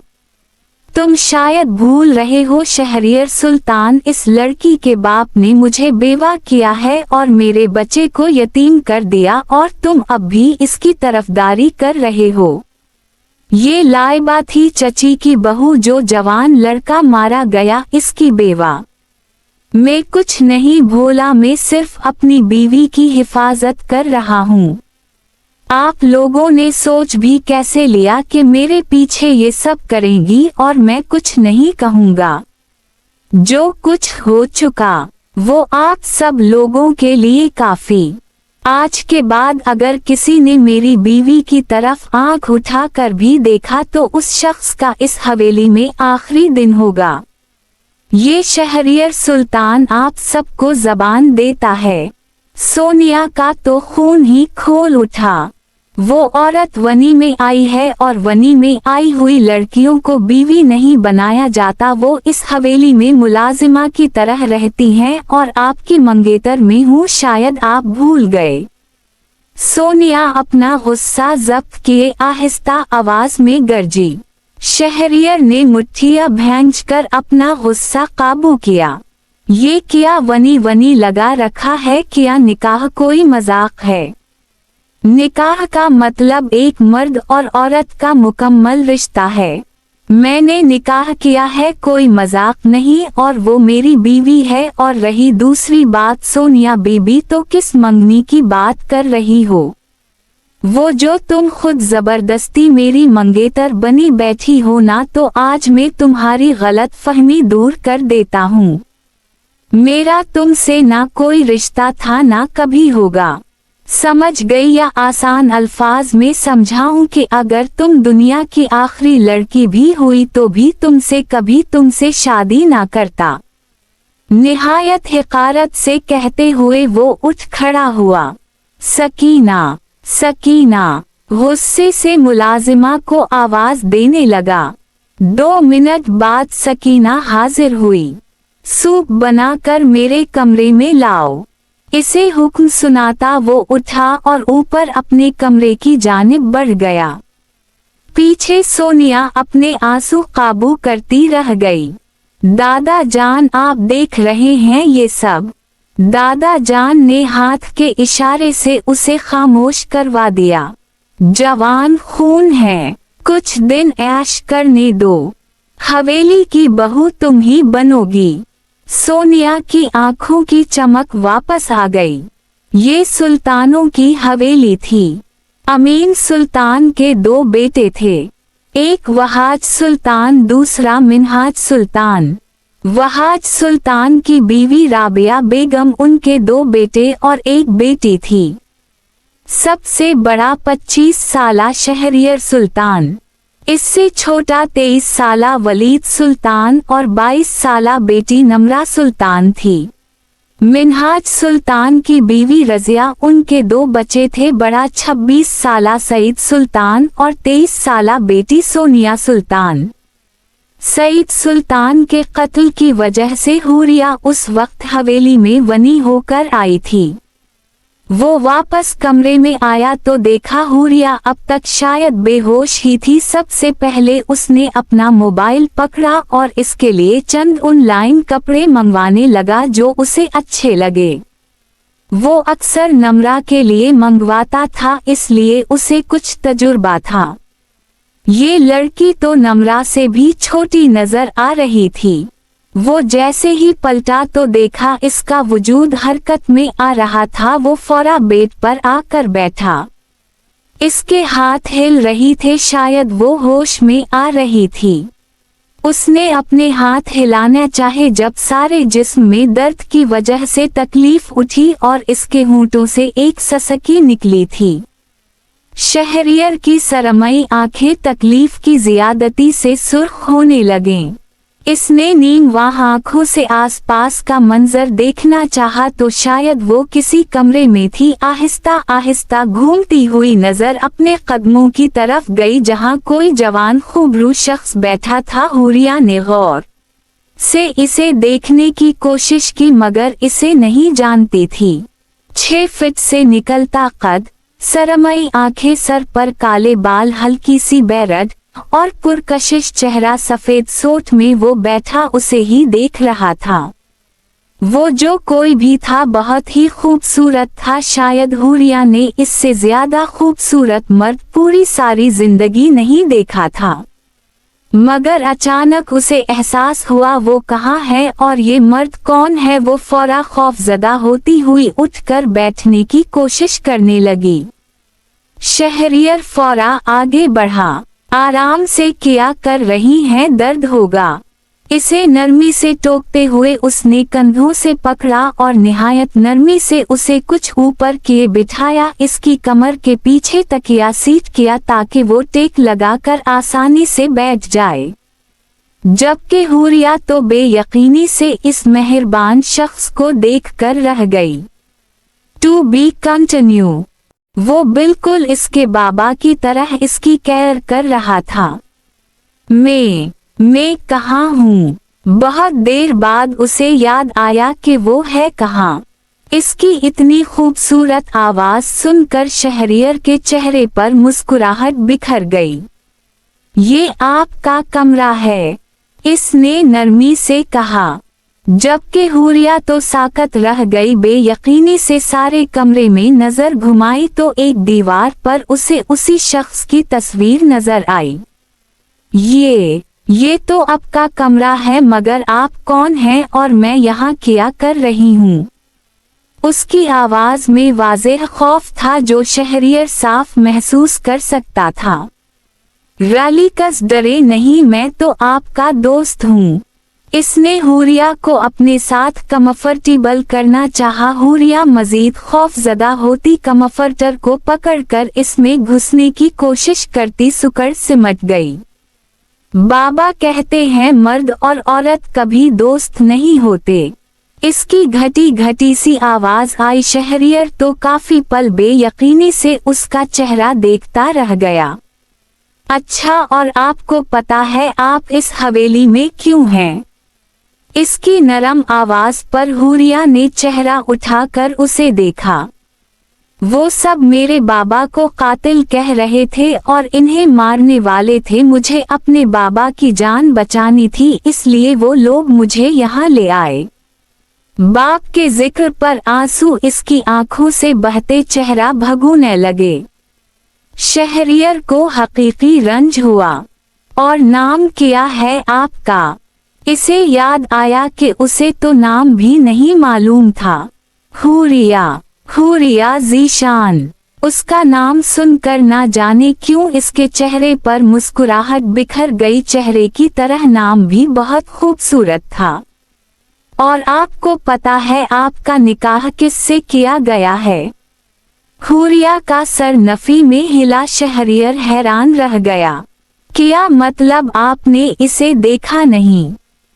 Speaker 2: तुम शायद भूल रहे हो शहरियर सुल्तान, इस लड़की के बाप ने मुझे बेवा किया है और मेरे बच्चे को यतीम कर दिया, और तुम अब भी इसकी तरफदारी कर रहे हो। ये लाइबा थी चची की बहू जो जवान लड़का मारा गया, इसकी बेवा। मैं कुछ नहीं भूला, मैं सिर्फ अपनी बीवी की हिफाजत कर रहा हूँ। आप लोगों ने सोच भी कैसे लिया कि मेरे पीछे ये सब करेंगी और मैं कुछ नहीं कहूँगा? जो कुछ हो चुका वो आप सब लोगों के लिए काफी। आज के बाद अगर किसी ने मेरी बीवी की तरफ आंख उठाकर भी देखा तो उस शख्स का इस हवेली में आखिरी दिन होगा। ये शहरियर सुल्तान आप सबको जबान देता है। सोनिया का तो खून ही खोल उठा। वो औरत वनी में आई है और वनी में आई हुई लड़कियों को बीवी नहीं बनाया जाता। वो इस हवेली में मुलाजिमा की तरह रहती हैं और आपकी मंगेतर में हूँ, शायद आप भूल गए। सोनिया अपना गुस्सा जब्त किए आहिस्ता आवाज में गरजी। शहरियर ने मुट्ठियां भैंचकर अपना गुस्सा काबू किया। ये क्या वनी वनी लगा रखा है? क्या निकाह कोई मजाक है? निकाह का मतलब एक मर्द और औरत का मुकम्मल रिश्ता है। मैंने निकाह किया है, कोई मजाक नहीं, और वो मेरी बीवी है। और रही दूसरी बात, सोनिया बीबी, तो किस मंगनी की बात कर रही हो? वो जो तुम खुद जबरदस्ती मेरी मंगेतर बनी बैठी हो ना, तो आज मैं तुम्हारी गलत फहमी दूर कर देता हूँ। मेरा तुमसे ना कोई रिश्ता था ना कभी होगा। समझ गई या आसान अल्फाज में समझाऊं कि अगर तुम दुनिया की आखिरी लड़की भी हुई तो भी तुमसे शादी ना करता। निहायत हिकारत से कहते हुए वो उठ खड़ा हुआ। सकीना, सकीना, गुस्से से मुलाजिमा को आवाज देने लगा। 2 मिनट बाद सकीना हाजिर हुई। सूप बनाकर मेरे कमरे में लाओ। इसे हुक्म सुनाता वो उठा और ऊपर अपने कमरे की जानिब बढ़ गया। पीछे सोनिया अपने आंसू काबू करती रह गई। दादा जान, आप देख रहे हैं ये सब? दादा जान ने हाथ के इशारे से उसे खामोश करवा दिया। जवान खून है, कुछ दिन ऐश करने दो। हवेली की बहू तुम ही बनोगी। सोनिया की आंखों की चमक वापस आ गई। ये सुल्तानों की हवेली थी। अमीन सुल्तान के 2 बेटे थे, एक वहाज सुल्तान, दूसरा मिन्हाज सुल्तान। वहाज सुल्तान की बीवी राबिया बेगम, उनके 2 बेटे और 1 बेटी थी। सबसे बड़ा 25 साला शहरियर सुल्तान, इससे छोटा 23 साला वलीद सुल्तान और 22 साला बेटी नमरा सुल्तान थी। मिन्हाज सुल्तान की बीवी रजिया, उनके 2 बच्चे थे, बड़ा 26 साला सईद सुल्तान और 23 साला बेटी सोनिया सुल्तान। सईद सुल्तान के कत्ल की वजह से हुरिया उस वक्त हवेली में वनी होकर आई थी। वो वापस कमरे में आया तो देखा हुरिया अब तक शायद बेहोश ही थी। सबसे पहले उसने अपना मोबाइल पकड़ा और इसके लिए चंद ऑनलाइन कपड़े मंगवाने लगा जो उसे अच्छे लगे। वो अक्सर नम्रा के लिए मंगवाता था, इसलिए उसे कुछ तजुर्बा था। ये लड़की तो नम्रा से भी छोटी नजर आ रही थी। वो जैसे ही पलटा तो देखा इसका वजूद हरकत में आ रहा था। वो फौरा बेड पर आकर बैठा। इसके हाथ हिल रही थे, शायद वो होश में आ रही थी। उसने अपने हाथ हिलाना चाहे जब सारे जिस्म में दर्द की वजह से तकलीफ उठी और इसके होंठों से एक ससकी निकली थी। शहरियर की सरमई आंखें तकलीफ की जियादती से सुर्ख होने लगें। इसने नींदवां आंखों से आसपास का मंजर देखना चाहा तो शायद वो किसी कमरे में थी। आहिस्ता आहिस्ता घूमती हुई नजर अपने कदमों की तरफ गई जहां कोई जवान खूबरू शख्स बैठा था। हुरिया ने गौर से इसे देखने की कोशिश की मगर इसे नहीं जानती थी। 6 फीट से निकलता कद, सरमई आंखें, सर पर काले बाल, हल्की सी बैरड और पुरकशिश चेहरा, सफेद सोट में वो बैठा उसे ही देख रहा था। वो जो कोई भी था बहुत ही खूबसूरत था। शायद हुरिया ने इससे ज्यादा खूबसूरत मर्द पूरी सारी जिंदगी नहीं देखा था। मगर अचानक उसे एहसास हुआ वो कहाँ है और ये मर्द कौन है। वो फौरा खौफजदा होती हुई उठकर बैठने की कोशिश करने लगी। शहरियर फौरा आगे बढ़ा। आराम से किया कर रही हैं, दर्द होगा। इसे नरमी से टोकते हुए उसने कंधों से पकड़ा और निहायत नरमी से उसे कुछ ऊपर किए बिठाया। इसकी कमर के पीछे तकिया सीट किया ताकि वो टेक लगाकर आसानी से बैठ जाए। जबकि हुरिया तो बेयकीनी से इस मेहरबान शख्स को देखकर रह गई। To be continued. वो बिल्कुल इसके बाबा की तरह इसकी केयर कर रहा था। मैं कहाँ हूँ? बहुत देर बाद उसे याद आया कि वो है कहाँ। इसकी इतनी खूबसूरत आवाज सुनकर शहरियर के चेहरे पर मुस्कुराहट बिखर गई। ये आपका कमरा है, इसने नरमी से कहा। जबकि हुरिया तो साकत रह गई। बेयकीनी से सारे कमरे में नजर घुमाई तो एक दीवार पर उसे उसी शख्स की तस्वीर नजर आई। ये तो आपका कमरा है, मगर आप कौन हैं और मैं यहाँ क्या कर रही हूँ? उसकी आवाज में वाज़ेह खौफ था जो शहरियर साफ महसूस कर सकता था। रालिकस डरे नहीं, मैं तो आपका दोस्त हूँ। इसने हुरिया को अपने साथ कंफर्टेबल करना चाहा। हुरिया मजीद खौफजदा होती कंफर्टर को पकड़कर इसमें घुसने की कोशिश करती सुकड़ सिमट गई। बाबा कहते हैं मर्द और औरत कभी दोस्त नहीं होते। इसकी घटी घटी सी आवाज आई। शहरियर तो काफी पल बेयकीनी से उसका चेहरा देखता रह गया। अच्छा, और आपको पता है आप इस हवेली में क्यों हैं? इसकी नरम आवाज पर हुरिया ने चेहरा उठाकर उसे देखा। वो सब मेरे बाबा को कातिल कह रहे थे और इन्हें मारने वाले थे। मुझे अपने बाबा की जान बचानी थी, इसलिए वो लोग मुझे यहाँ ले आए। बाप के जिक्र पर आंसू इसकी आंखों से बहते चेहरा भगोने लगे। शहरियर को हकीकी रंज हुआ। और नाम क्या है आपका? इसे याद आया कि उसे तो नाम भी नहीं मालूम था। हुरिया ज़ीशान। उसका नाम सुनकर ना जाने क्यों इसके चेहरे पर मुस्कुराहट बिखर गई। चेहरे की तरह नाम भी बहुत खूबसूरत था। और आपको पता है आपका निकाह किससे किया गया है? हुरिया का सर नफी में हिला। शहरियर हैरान रह गया। क्या मतलब आपने इसे देखा नहीं?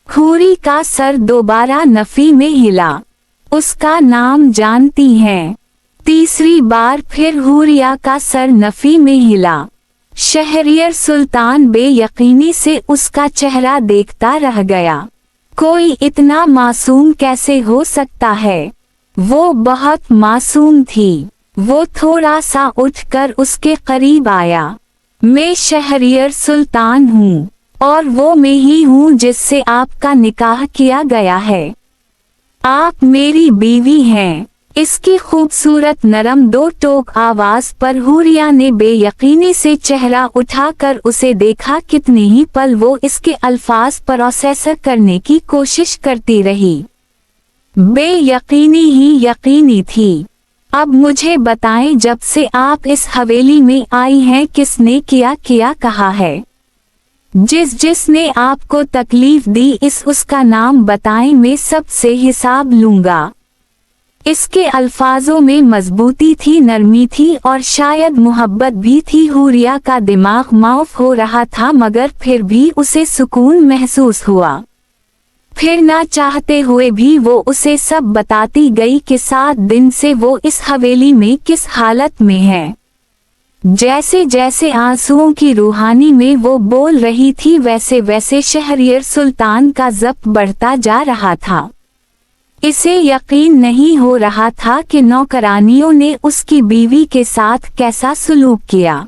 Speaker 2: हुरी का सर दोबारा नफी में हिला। उसका नाम जानती हैं? तीसरी बार फिर हुरिया का सर नफी में हिला। शहरियर सुल्तान बेयकीनी से उसका चेहरा देखता रह गया। कोई इतना मासूम कैसे हो सकता है? वो बहुत मासूम थी। वो थोड़ा सा उठकर उसके करीब आया। मैं शहरियर सुल्तान हूँ और वो मैं ही हूँ जिससे आपका निकाह किया गया है। आप मेरी बीवी हैं। इसकी खूबसूरत नरम दो टोक आवाज पर हुरिया ने बेयकीनी से चेहरा उठाकर उसे देखा। कितने ही पल वो इसके अल्फाज प्रोसेस करने की कोशिश करती रही। बेयकीनी ही यकीनी थी। अब मुझे बताएं, जब से आप इस हवेली में आई हैं किसने क्या कहा है? जिसने आपको तकलीफ दी उसका नाम बताएं, मैं सबसे हिसाब लूंगा। इसके अल्फाजों में मजबूती थी, नरमी थी और शायद मोहब्बत भी थी। हुरिया का दिमाग माफ हो रहा था मगर फिर भी उसे सुकून महसूस हुआ। फिर ना चाहते हुए भी वो उसे सब बताती गई कि 7 दिन से वो इस हवेली में किस हालत में है। जैसे जैसे आंसुओं की रूहानी में वो बोल रही थी वैसे वैसे शहरियर सुल्तान का ज़ब्त बढ़ता जा रहा था। इसे यकीन नहीं हो रहा था कि नौकरानियों ने उसकी बीवी के साथ कैसा सलूक किया।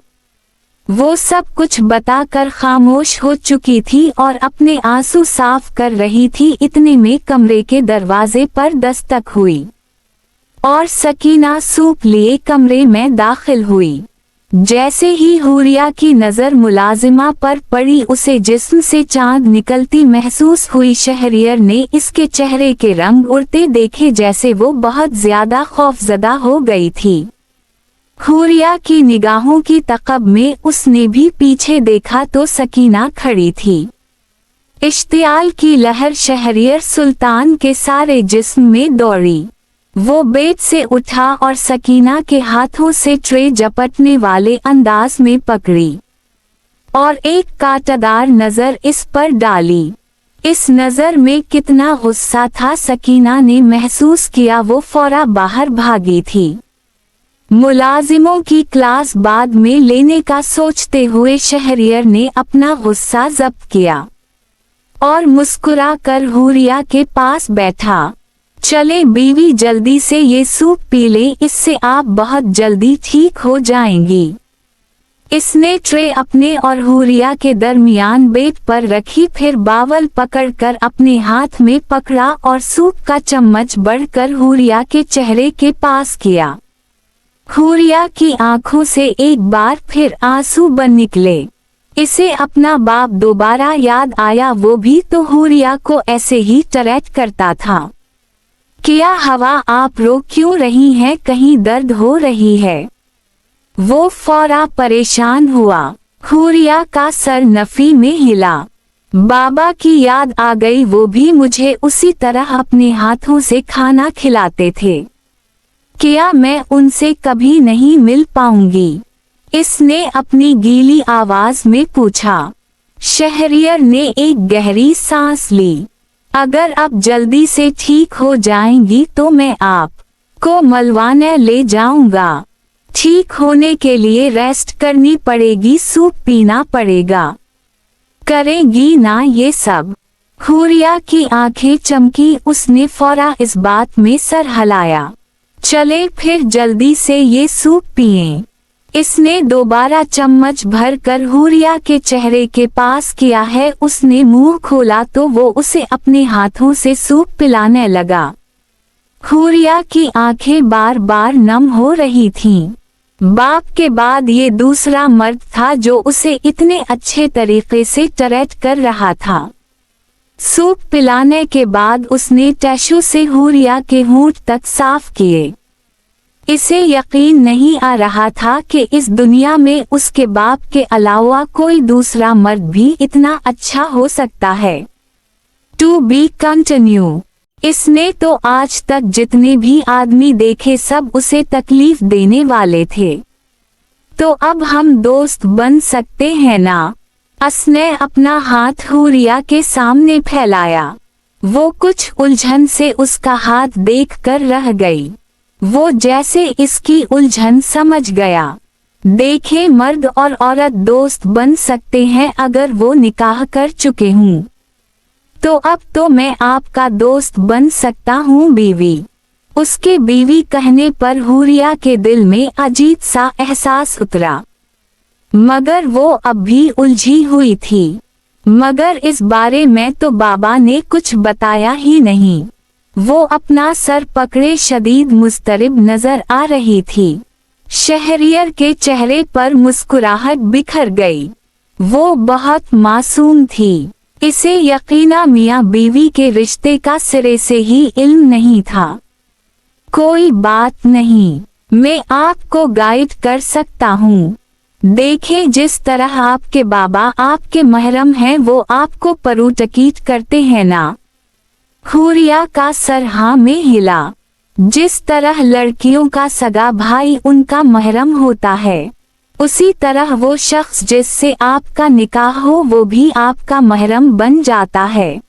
Speaker 2: वो सब कुछ बताकर खामोश हो चुकी थी और अपने आंसू साफ कर रही थी। इतने में कमरे के दरवाजे पर दस्तक हुई और सकीना सूप लिए कमरे में दाखिल हुई। जैसे ही हुरिया की नज़र मुलाजिमा पर पड़ी उसे जिस्म से चांद निकलती महसूस हुई। शहरियर ने इसके चेहरे के रंग उड़ते देखे जैसे वो बहुत ज्यादा खौफजदा हो गई थी। हुरिया की निगाहों की तकब में उसने भी पीछे देखा तो सकीना खड़ी थी। इश्तियाल की लहर शहरियर सुल्तान के सारे जिस्म में दौड़ी। वो बेड से उठा और सकीना के हाथों से ट्रे झपटने वाले अंदाज में पकड़ी और एक कांटादार नजर इस पर डाली। इस नजर में कितना गुस्सा था सकीना ने महसूस किया। वो फौरा बाहर भागी थी। मुलाजिमों की क्लास बाद में लेने का सोचते हुए शहरियर ने अपना गुस्सा जब्त किया और मुस्कुरा कर हुरिया के पास बैठा। चले बीवी, जल्दी से ये सूप पी ले, इससे आप बहुत जल्दी ठीक हो जाएंगी। इसने ट्रे अपने और हुरिया के दरमियान बेड पर रखी, फिर बावल पकड़कर अपने हाथ में पकड़ा और सूप का चम्मच बढ़कर हुरिया के चेहरे के पास किया। हुरिया की आंखों से एक बार फिर आंसू बन निकले। इसे अपना बाप दोबारा याद आया। वो भी तो हुरिया को ऐसे ही टरेट करता था। क्या हवा आप रो क्यों रही हैं, कहीं दर्द हो रही है? वो फौरा परेशान हुआ। हुरिया का सर नफी में हिला। बाबा की याद आ गई, वो भी मुझे उसी तरह अपने हाथों से खाना खिलाते थे। क्या मैं उनसे कभी नहीं मिल पाऊंगी? इसने अपनी गीली आवाज में पूछा। शहरियर ने एक गहरी सांस ली। अगर अब जल्दी से ठीक हो जाएंगी तो मैं आप को मलवाने ले जाऊंगा। ठीक होने के लिए रेस्ट करनी पड़ेगी, सूप पीना पड़ेगा। करेंगी ना ये सब? हुरिया की आंखें चमकी, उसने फौरा इस बात में सर हिलाया। चले फिर जल्दी से ये सूप पिएं। इसने दोबारा चम्मच भर कर हुरिया के चेहरे के पास किया है। उसने मुंह खोला तो वो उसे अपने हाथों से सूप पिलाने लगा। हुरिया की आंखें बार बार नम हो रही थीं। बाप के बाद ये दूसरा मर्द था जो उसे इतने अच्छे तरीके से ट्रीट कर रहा था। सूप पिलाने के बाद उसने टिश्यू से हुरिया के होंठ तक साफ किए। इसे यकीन नहीं आ रहा था कि इस दुनिया में उसके बाप के अलावा कोई दूसरा मर्द भी इतना अच्छा हो सकता है। To be continued. इसने तो आज तक जितने भी आदमी देखे सब उसे तकलीफ देने वाले थे। तो अब हम दोस्त बन सकते हैं ना? उसने अपना हाथ हुरिया के सामने फैलाया। वो कुछ उलझन से उसका हाथ देखकर रह गई। वो जैसे इसकी उलझन समझ गया। देखे, मर्द और औरत दोस्त बन सकते हैं अगर वो निकाह कर चुके हों। तो अब तो मैं आपका दोस्त बन सकता हूँ बीवी। उसके बीवी कहने पर हुरिया के दिल में अजीब सा एहसास उतरा। मगर वो अब भी उलझी हुई थी। मगर इस बारे में तो बाबा ने कुछ बताया ही नहीं। वो अपना सर पकड़े शदीद मुस्तरिब नजर आ रही थी। शहरियर के चेहरे पर मुस्कुराहट बिखर गई। वो बहुत मासूम थी। इसे यकीना मियां बीवी के रिश्ते का सिरे से ही इल्म नहीं था। कोई बात नहीं, मैं आपको गाइड कर सकता हूँ। देखें, जिस तरह आपके बाबा आपके महरम हैं वो आपको परूटकीट करते हैं ना? हुरिया का सर हाँ में हिला। जिस तरह लड़कियों का सगा भाई उनका महरम होता है, उसी तरह वो शख्स जिससे आपका निकाह हो वो भी आपका महरम बन जाता है।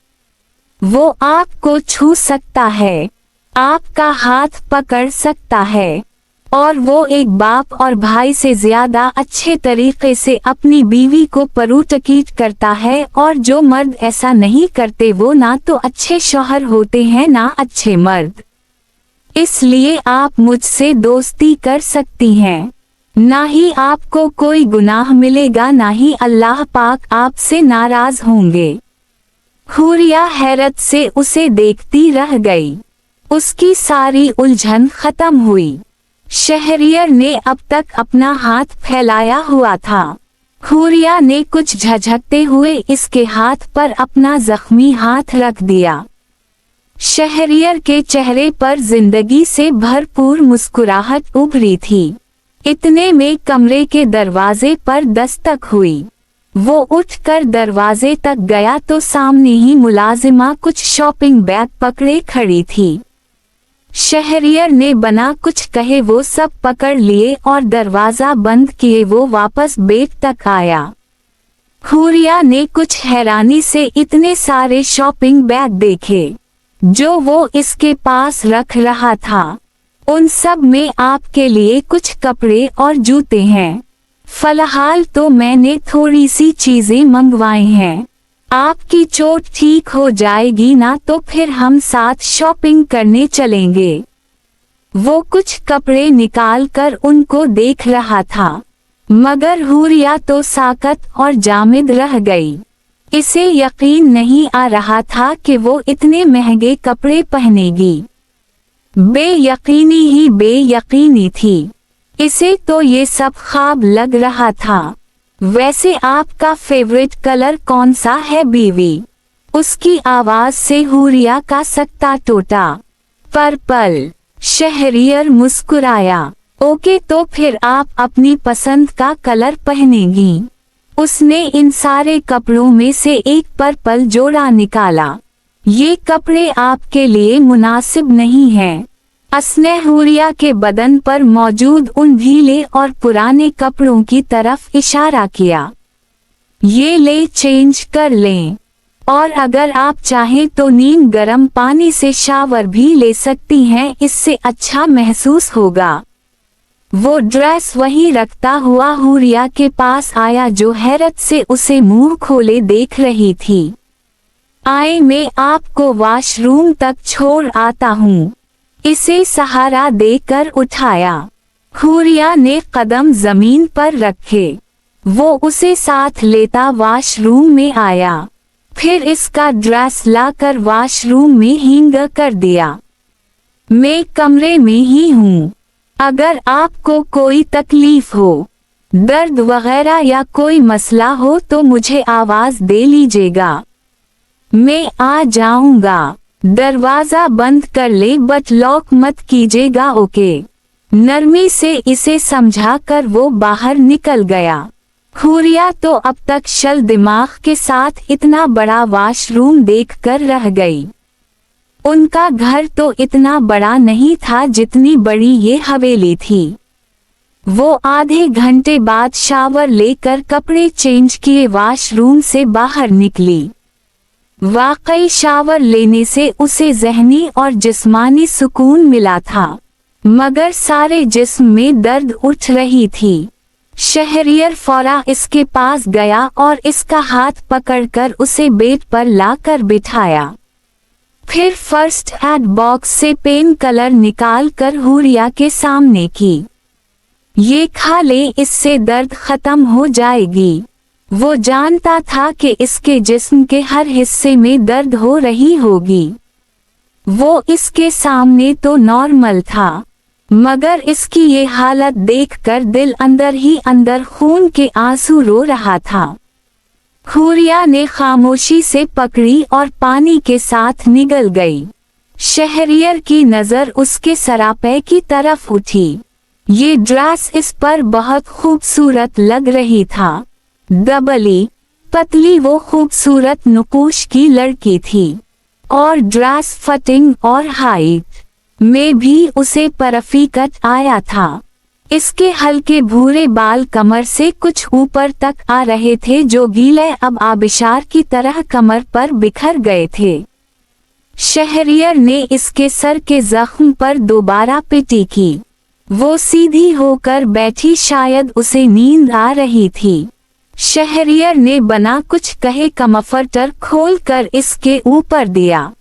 Speaker 2: वो आपको छू सकता है, आपका हाथ पकड़ सकता है, और वो एक बाप और भाई से ज्यादा अच्छे तरीके से अपनी बीवी को परूटकीट करता है। और जो मर्द ऐसा नहीं करते वो ना तो अच्छे शौहर होते हैं ना अच्छे मर्द। इसलिए आप मुझसे दोस्ती कर सकती हैं। ना ही आपको कोई गुनाह मिलेगा, ना ही अल्लाह पाक आपसे नाराज होंगे। हुरिया हैरत से उसे देखती रह गई। उसकी सारी उलझन खत्म हुई। शहरियर ने अब तक अपना हाथ फैलाया हुआ था। हुरिया ने कुछ झझकते हुए इसके हाथ पर अपना जख्मी हाथ रख दिया। शहरियर के चेहरे पर जिंदगी से भरपूर मुस्कुराहट उभरी थी। इतने में कमरे के दरवाजे पर दस्तक हुई। वो उठकर दरवाजे तक गया तो सामने ही मुलाजिमा कुछ शॉपिंग बैग पकड़े खड़ी थी। शहरियर ने बना कुछ कहे वो सब पकड़ लिए और दरवाजा बंद किए वो वापस बेड तक आया। हुरिया ने कुछ हैरानी से इतने सारे शॉपिंग बैग देखे जो वो इसके पास रख रहा था। उन सब में आपके लिए कुछ कपड़े और जूते हैं। फिलहाल तो मैंने थोड़ी सी चीजें मंगवाई हैं। आपकी चोट ठीक हो जाएगी ना तो फिर हम साथ शॉपिंग करने चलेंगे। वो कुछ कपड़े निकाल कर उनको देख रहा था, मगर हुरिया तो साकत और जामिद रह गई। इसे यकीन नहीं आ रहा था कि वो इतने महंगे कपड़े पहनेगी। बेयकीनी ही बेयकीनी थी। इसे तो ये सब ख्वाब लग रहा था। वैसे आपका फेवरेट कलर कौन सा है बीवी? उसकी आवाज से हुरिया का सकता टूटा। पर्पल। शहरियर मुस्कुराया। ओके, तो फिर आप अपनी पसंद का कलर पहनेंगी। उसने इन सारे कपड़ों में से एक पर्पल जोड़ा निकाला। ये कपड़े आपके लिए मुनासिब नहीं हैं। उसने हूरिया के बदन पर मौजूद उन ढीले और पुराने कपड़ों की तरफ इशारा किया। ये ले चेंज कर लें, और अगर आप चाहें तो नीम गर्म पानी से शावर भी ले सकती हैं, इससे अच्छा महसूस होगा। वो ड्रेस वहीं रखता हुआ हूरिया के पास आया, जो हैरत से उसे मुंह खोले देख रही थी। आए, मैं आपको वॉशरूम तक छोड़ आता हूँ। इसे सहारा देकर उठाया। हूरिया ने कदम जमीन पर रखे। वो उसे साथ लेता वॉशरूम में आया, फिर इसका ड्रेस लाकर वॉशरूम में हिंग कर दिया। मैं कमरे में ही हूँ, अगर आपको कोई तकलीफ हो, दर्द वगैरह या कोई मसला हो तो मुझे आवाज दे लीजिएगा, मैं आ जाऊंगा। दरवाजा बंद कर ले, बट लॉक मत कीजिएगा, ओके। नरमी से इसे समझाकर वो बाहर निकल गया। हूरिया तो अब तक शल दिमाग के साथ इतना बड़ा वॉशरूम देखकर रह गई। उनका घर तो इतना बड़ा नहीं था जितनी बड़ी ये हवेली थी। वो आधे घंटे बाद शावर लेकर कपड़े चेंज किए वॉशरूम से बाहर निकली। वाकई शावर लेने से उसे ज़हनी और जिस्मानी सुकून मिला था, मगर सारे जिस्म में दर्द उठ रही थी। शहरियर फौरा इसके पास गया और इसका हाथ पकड़कर उसे बेड पर लाकर बिठाया। फिर फर्स्ट एड बॉक्स से पेन कलर निकालकर हूरिया के सामने की। ये खा ले, इससे दर्द खत्म हो जाएगी। वो जानता था कि इसके जिस्म के हर हिस्से में दर्द हो रही होगी। वो इसके सामने तो नॉर्मल था, मगर इसकी ये हालत देखकर दिल अंदर ही अंदर खून के आंसू रो रहा था। हूरिया ने खामोशी से पकड़ी और पानी के साथ निगल गई। शहरियर की नजर उसके सरापे की तरफ उठी। ये ड्रेस इस पर बहुत खूबसूरत लग रही था। दबली पतली वो खूबसूरत नुकूश की लड़की थी, और ड्रेस फिटिंग और हाइट में भी उसे परफेक्ट आया था। इसके हल्के भूरे बाल कमर से कुछ ऊपर तक आ रहे थे, जो गीले अब आबिशार की तरह कमर पर बिखर गए थे। शहरियर ने इसके सर के जख्म पर दोबारा पिटी की। वो सीधी होकर बैठी, शायद उसे नींद आ रही थी। शहरियर ने बना कुछ कहे कम्फर्टर खोलकर इसके ऊपर दिया,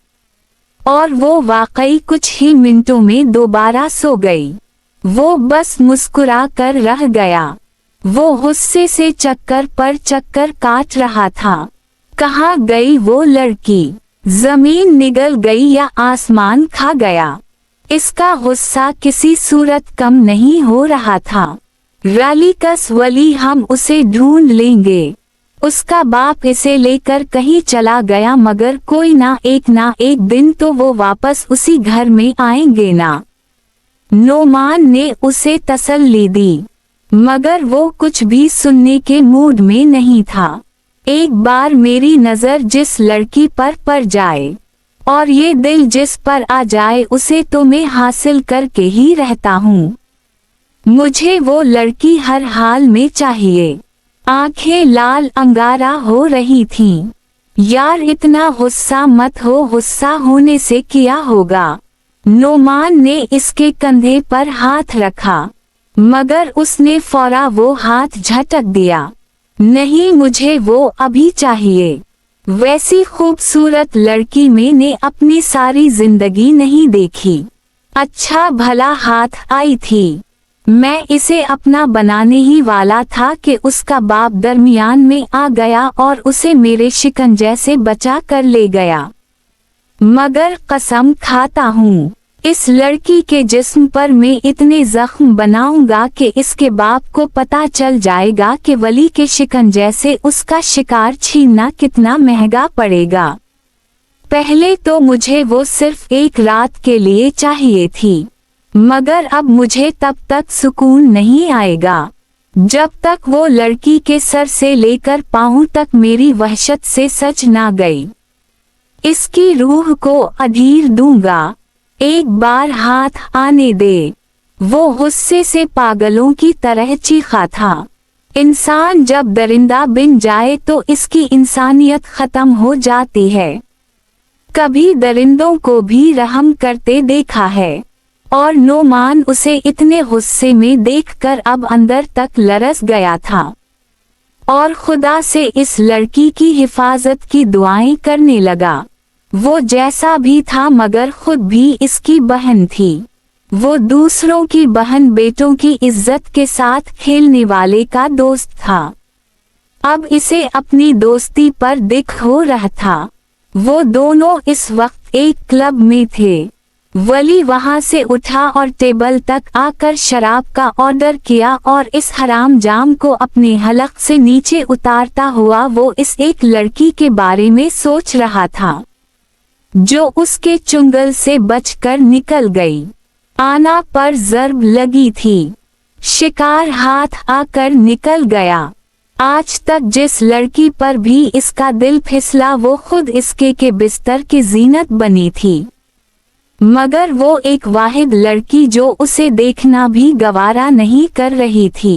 Speaker 2: और वो वाकई कुछ ही मिनटों में दोबारा सो गई। वो बस मुस्कुरा कर रह गया। वो गुस्से से चक्कर पर चक्कर काट रहा था। कहाँ गई वो लड़की? जमीन निगल गई या आसमान खा गया? इसका गुस्सा किसी सूरत कम नहीं हो रहा था। रालिकस वली, हम उसे ढूंढ लेंगे। उसका बाप इसे लेकर कहीं चला गया, मगर कोई ना एक दिन तो वो वापस उसी घर में आएंगे ना। नोमान ने उसे तसल्ली दी, मगर वो कुछ भी सुनने के मूड में नहीं था। एक बार मेरी नजर जिस लड़की पर पड़ जाए और ये दिल जिस पर आ जाए, उसे तो मैं हासिल करके ही रहता हूँ। मुझे वो लड़की हर हाल में चाहिए। आंखें लाल अंगारा हो रही थीं। यार इतना गुस्सा मत हो, गुस्सा होने से क्या होगा। नोमान ने इसके कंधे पर हाथ रखा, मगर उसने फौरा वो हाथ झटक दिया। नहीं, मुझे वो अभी चाहिए। वैसी खूबसूरत लड़की मैंने अपनी सारी जिंदगी नहीं देखी। अच्छा भला हाथ आई थी। मैं इसे अपना बनाने ही वाला था कि उसका बाप दरमियान में आ गया और उसे मेरे शिकंजे से बचा कर ले गया। मगर कसम खाता हूँ, इस लड़की के जिस्म पर मैं इतने जख्म बनाऊंगा कि इसके बाप को पता चल जाएगा कि वली के शिकंजे से उसका शिकार छीनना कितना महंगा पड़ेगा। पहले तो मुझे वो सिर्फ एक रात के लिए चाहिए थी, मगर अब मुझे तब तक सुकून नहीं आएगा जब तक वो लड़की के सर से लेकर पाँव तक मेरी वहशत से सच ना गई। इसकी रूह को अधीर दूंगा, एक बार हाथ आने दे। वो गुस्से से पागलों की तरह चीखा था। इंसान जब दरिंदा बन जाए तो इसकी इंसानियत खत्म हो जाती है। कभी दरिंदों को भी रहम करते देखा है, और नोमान उसे इतने गुस्से में देखकर अब अंदर तक लरस गया था और खुदा से इस लड़की की हिफाजत की दुआएं करने लगा। वो जैसा भी था मगर खुद भी इसकी बहन थी। वो दूसरों की बहन बेटों की इज्जत के साथ खेलने वाले का दोस्त था। अब इसे अपनी दोस्ती पर दिख हो रहा था। वो दोनों इस वक्त एक क्लब में थे। वली वहां से उठा और टेबल तक आकर शराब का ऑर्डर किया और इस हराम जाम को अपने हलक से नीचे उतारता हुआ वो इस एक लड़की के बारे में सोच रहा था जो उसके चुंगल से बचकर निकल गई। आना पर ज़र्ब लगी थी, शिकार हाथ आकर निकल गया। आज तक जिस लड़की पर भी इसका दिल फिसला वो खुद इसके के बिस्तर की जीनत बनी थी, मगर वो एक वाहिद लड़की जो उसे देखना भी गवारा नहीं कर रही थी।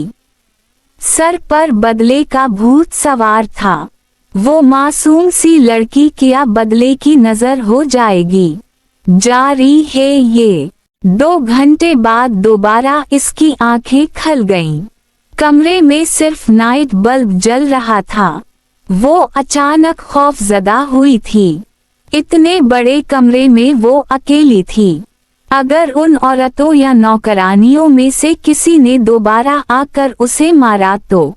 Speaker 2: सर पर बदले का भूत सवार था। वो मासूम सी लड़की क्या बदले की नजर हो जाएगी। जारी है ये। 2 घंटे बाद दोबारा इसकी आंखें खल गईं। कमरे में सिर्फ नाइट बल्ब जल रहा था। वो अचानक खौफजदा हुई थी। इतने बड़े कमरे में वो अकेली थी। अगर उन औरतों या नौकरानियों में से किसी ने दोबारा आकर उसे मारा तो।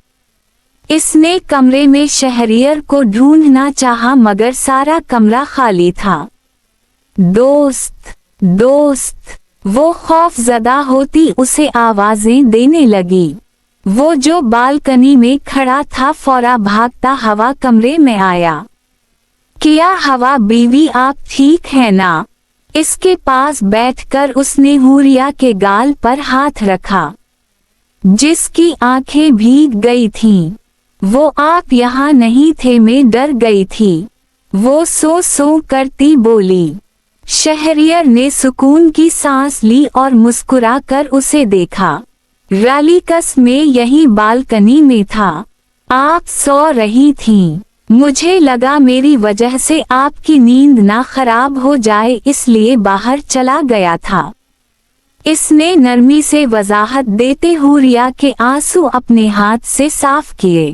Speaker 2: इसने कमरे में शहरियर को ढूंढना चाहा मगर सारा कमरा खाली था। दोस्त, दोस्त, वो खौफजदा होती उसे आवाजें देने लगी। वो जो बालकनी में खड़ा था फौरा भागता हवा कमरे में आया। क्या हवा बीवी, आप ठीक है ना? इसके पास बैठकर उसने हूरिया के गाल पर हाथ रखा, जिसकी आंखें भीग गई थीं। वो आप यहाँ नहीं थे, मैं डर गई थी। वो सो करती बोली। शहरियर ने सुकून की सांस ली और मुस्कुराकर उसे देखा। रालिकस में यही बालकनी में था। आप सो रही थीं। मुझे लगा मेरी वजह से आपकी नींद ना खराब हो जाए इसलिए बाहर चला गया था। इसने नरमी से वजाहत देते हूरिया के आंसू अपने हाथ से साफ किए।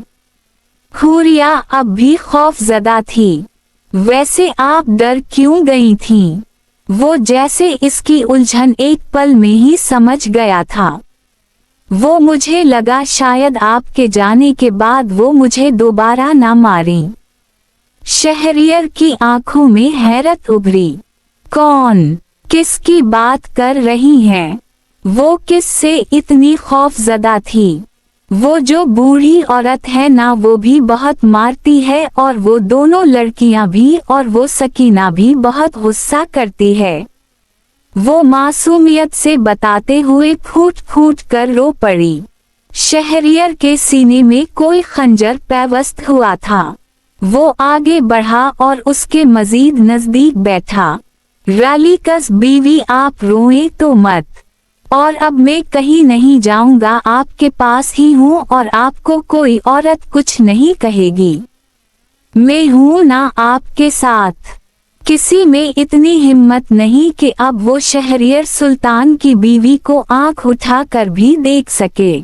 Speaker 2: हूरिया अब भी खौफजदा थी। वैसे आप डर क्यों गई थीं? वो जैसे इसकी उलझन एक पल में ही समझ गया था। वो मुझे लगा शायद आपके जाने के बाद वो मुझे दोबारा ना मारें। शहरियर की आंखों में हैरत उभरी। कौन, किसकी बात कर रही हैं? वो किससे इतनी खौफजदा थी? वो जो बूढ़ी औरत है ना, वो भी बहुत मारती है और वो दोनों लड़कियां भी और वो सकीना भी बहुत गुस्सा करती है। वो मासूमियत से बताते हुए फूट फूट कर रो पड़ी। शहरियर के सीने में कोई खंजर पैवस्त हुआ था। वो आगे बढ़ा और उसके मजीद नजदीक बैठा। रालिकस बीवी, आप रोएं तो मत, और अब मैं कहीं नहीं जाऊंगा, आपके पास ही हूँ और आपको कोई औरत कुछ नहीं कहेगी। मैं हूँ ना आपके साथ। किसी में इतनी हिम्मत नहीं कि अब वो शहरियर सुल्तान की बीवी को आंख उठाकर भी देख सके।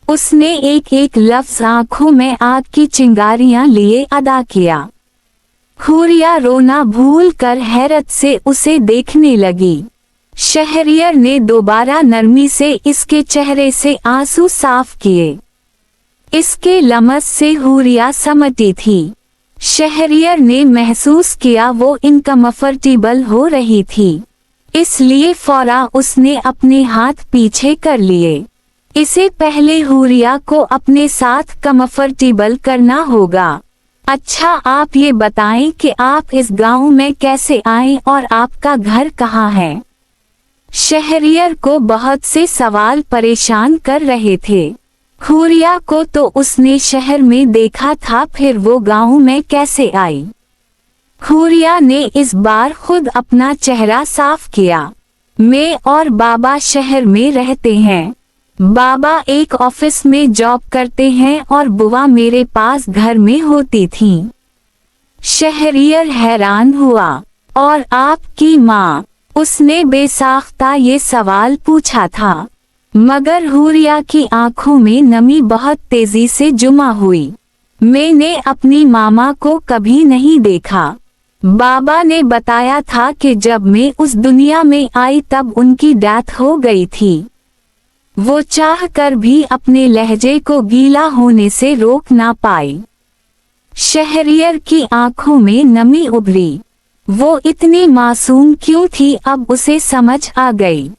Speaker 2: उसने एक एक लफ्ज आंखों में आग की चिंगारियां लिए अदा किया। हूरिया रोना भूल कर हैरत से उसे देखने लगी। शहरियर ने दोबारा नरमी से इसके चेहरे से आंसू साफ किए। इसके लमस से हूरिया समटी थी। शहरियर ने महसूस किया वो इनकम्फर्टेबल हो रही थी, इसलिए फौरा उसने अपने हाथ पीछे कर लिए। इसे पहले हूरिया को अपने साथ कम्फर्टेबल करना होगा। अच्छा, आप ये बताएं कि आप इस गांव में कैसे आए और आपका घर कहाँ है। शहरियर को बहुत से सवाल परेशान कर रहे थे। हुरिया को तो उसने शहर में देखा था, फिर वो गांव में कैसे आई। हुरिया ने इस बार खुद अपना चेहरा साफ किया। मैं और बाबा शहर में रहते हैं। बाबा एक ऑफिस में जॉब करते हैं और बुआ मेरे पास घर में होती थी। शहरियर हैरान हुआ। और आपकी माँ? उसने बेसाख्ता ये सवाल पूछा था, मगर हुरिया की आंखों में नमी बहुत तेजी से जमा हुई। मैंने अपनी मामा को कभी नहीं देखा। बाबा ने बताया था कि जब मैं उस दुनिया में आई तब उनकी डेथ हो गई थी। वो चाह कर भी अपने लहजे को गीला होने से रोक ना पाई। शहरियर की आंखों में नमी उभरी। वो इतनी मासूम क्यों थी, अब उसे समझ आ गई।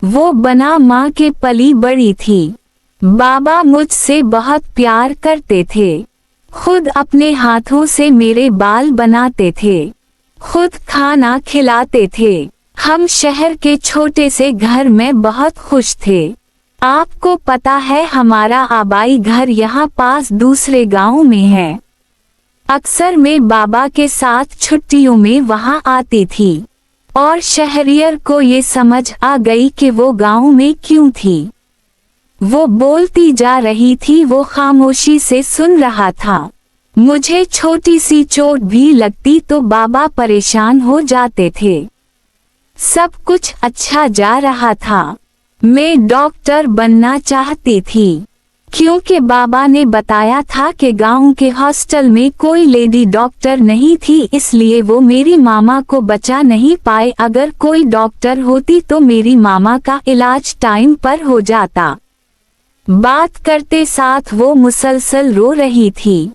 Speaker 2: वो बना माँ के पली बड़ी थी। बाबा मुझसे बहुत प्यार करते थे। खुद अपने हाथों से मेरे बाल बनाते थे, खुद खाना खिलाते थे। हम शहर के छोटे से घर में बहुत खुश थे। आपको पता है, हमारा आबाई घर यहाँ पास दूसरे गांव में है। अक्सर मैं बाबा के साथ छुट्टियों में वहाँ आती थी। और शहरियर को ये समझ आ गई कि वो गांव में क्यों थी। वो बोलती जा रही थी, वो खामोशी से सुन रहा था। मुझे छोटी सी चोट भी लगती तो बाबा परेशान हो जाते थे। सब कुछ अच्छा जा रहा था। मैं डॉक्टर बनना चाहती थी, क्योंकि बाबा ने बताया था कि गांव के हॉस्टल में कोई लेडी डॉक्टर नहीं थी, इसलिए वो मेरी मामा को बचा नहीं पाए। अगर कोई डॉक्टर होती तो मेरी मामा का इलाज टाइम पर हो जाता। बात करते साथ वो मुसलसल रो रही थी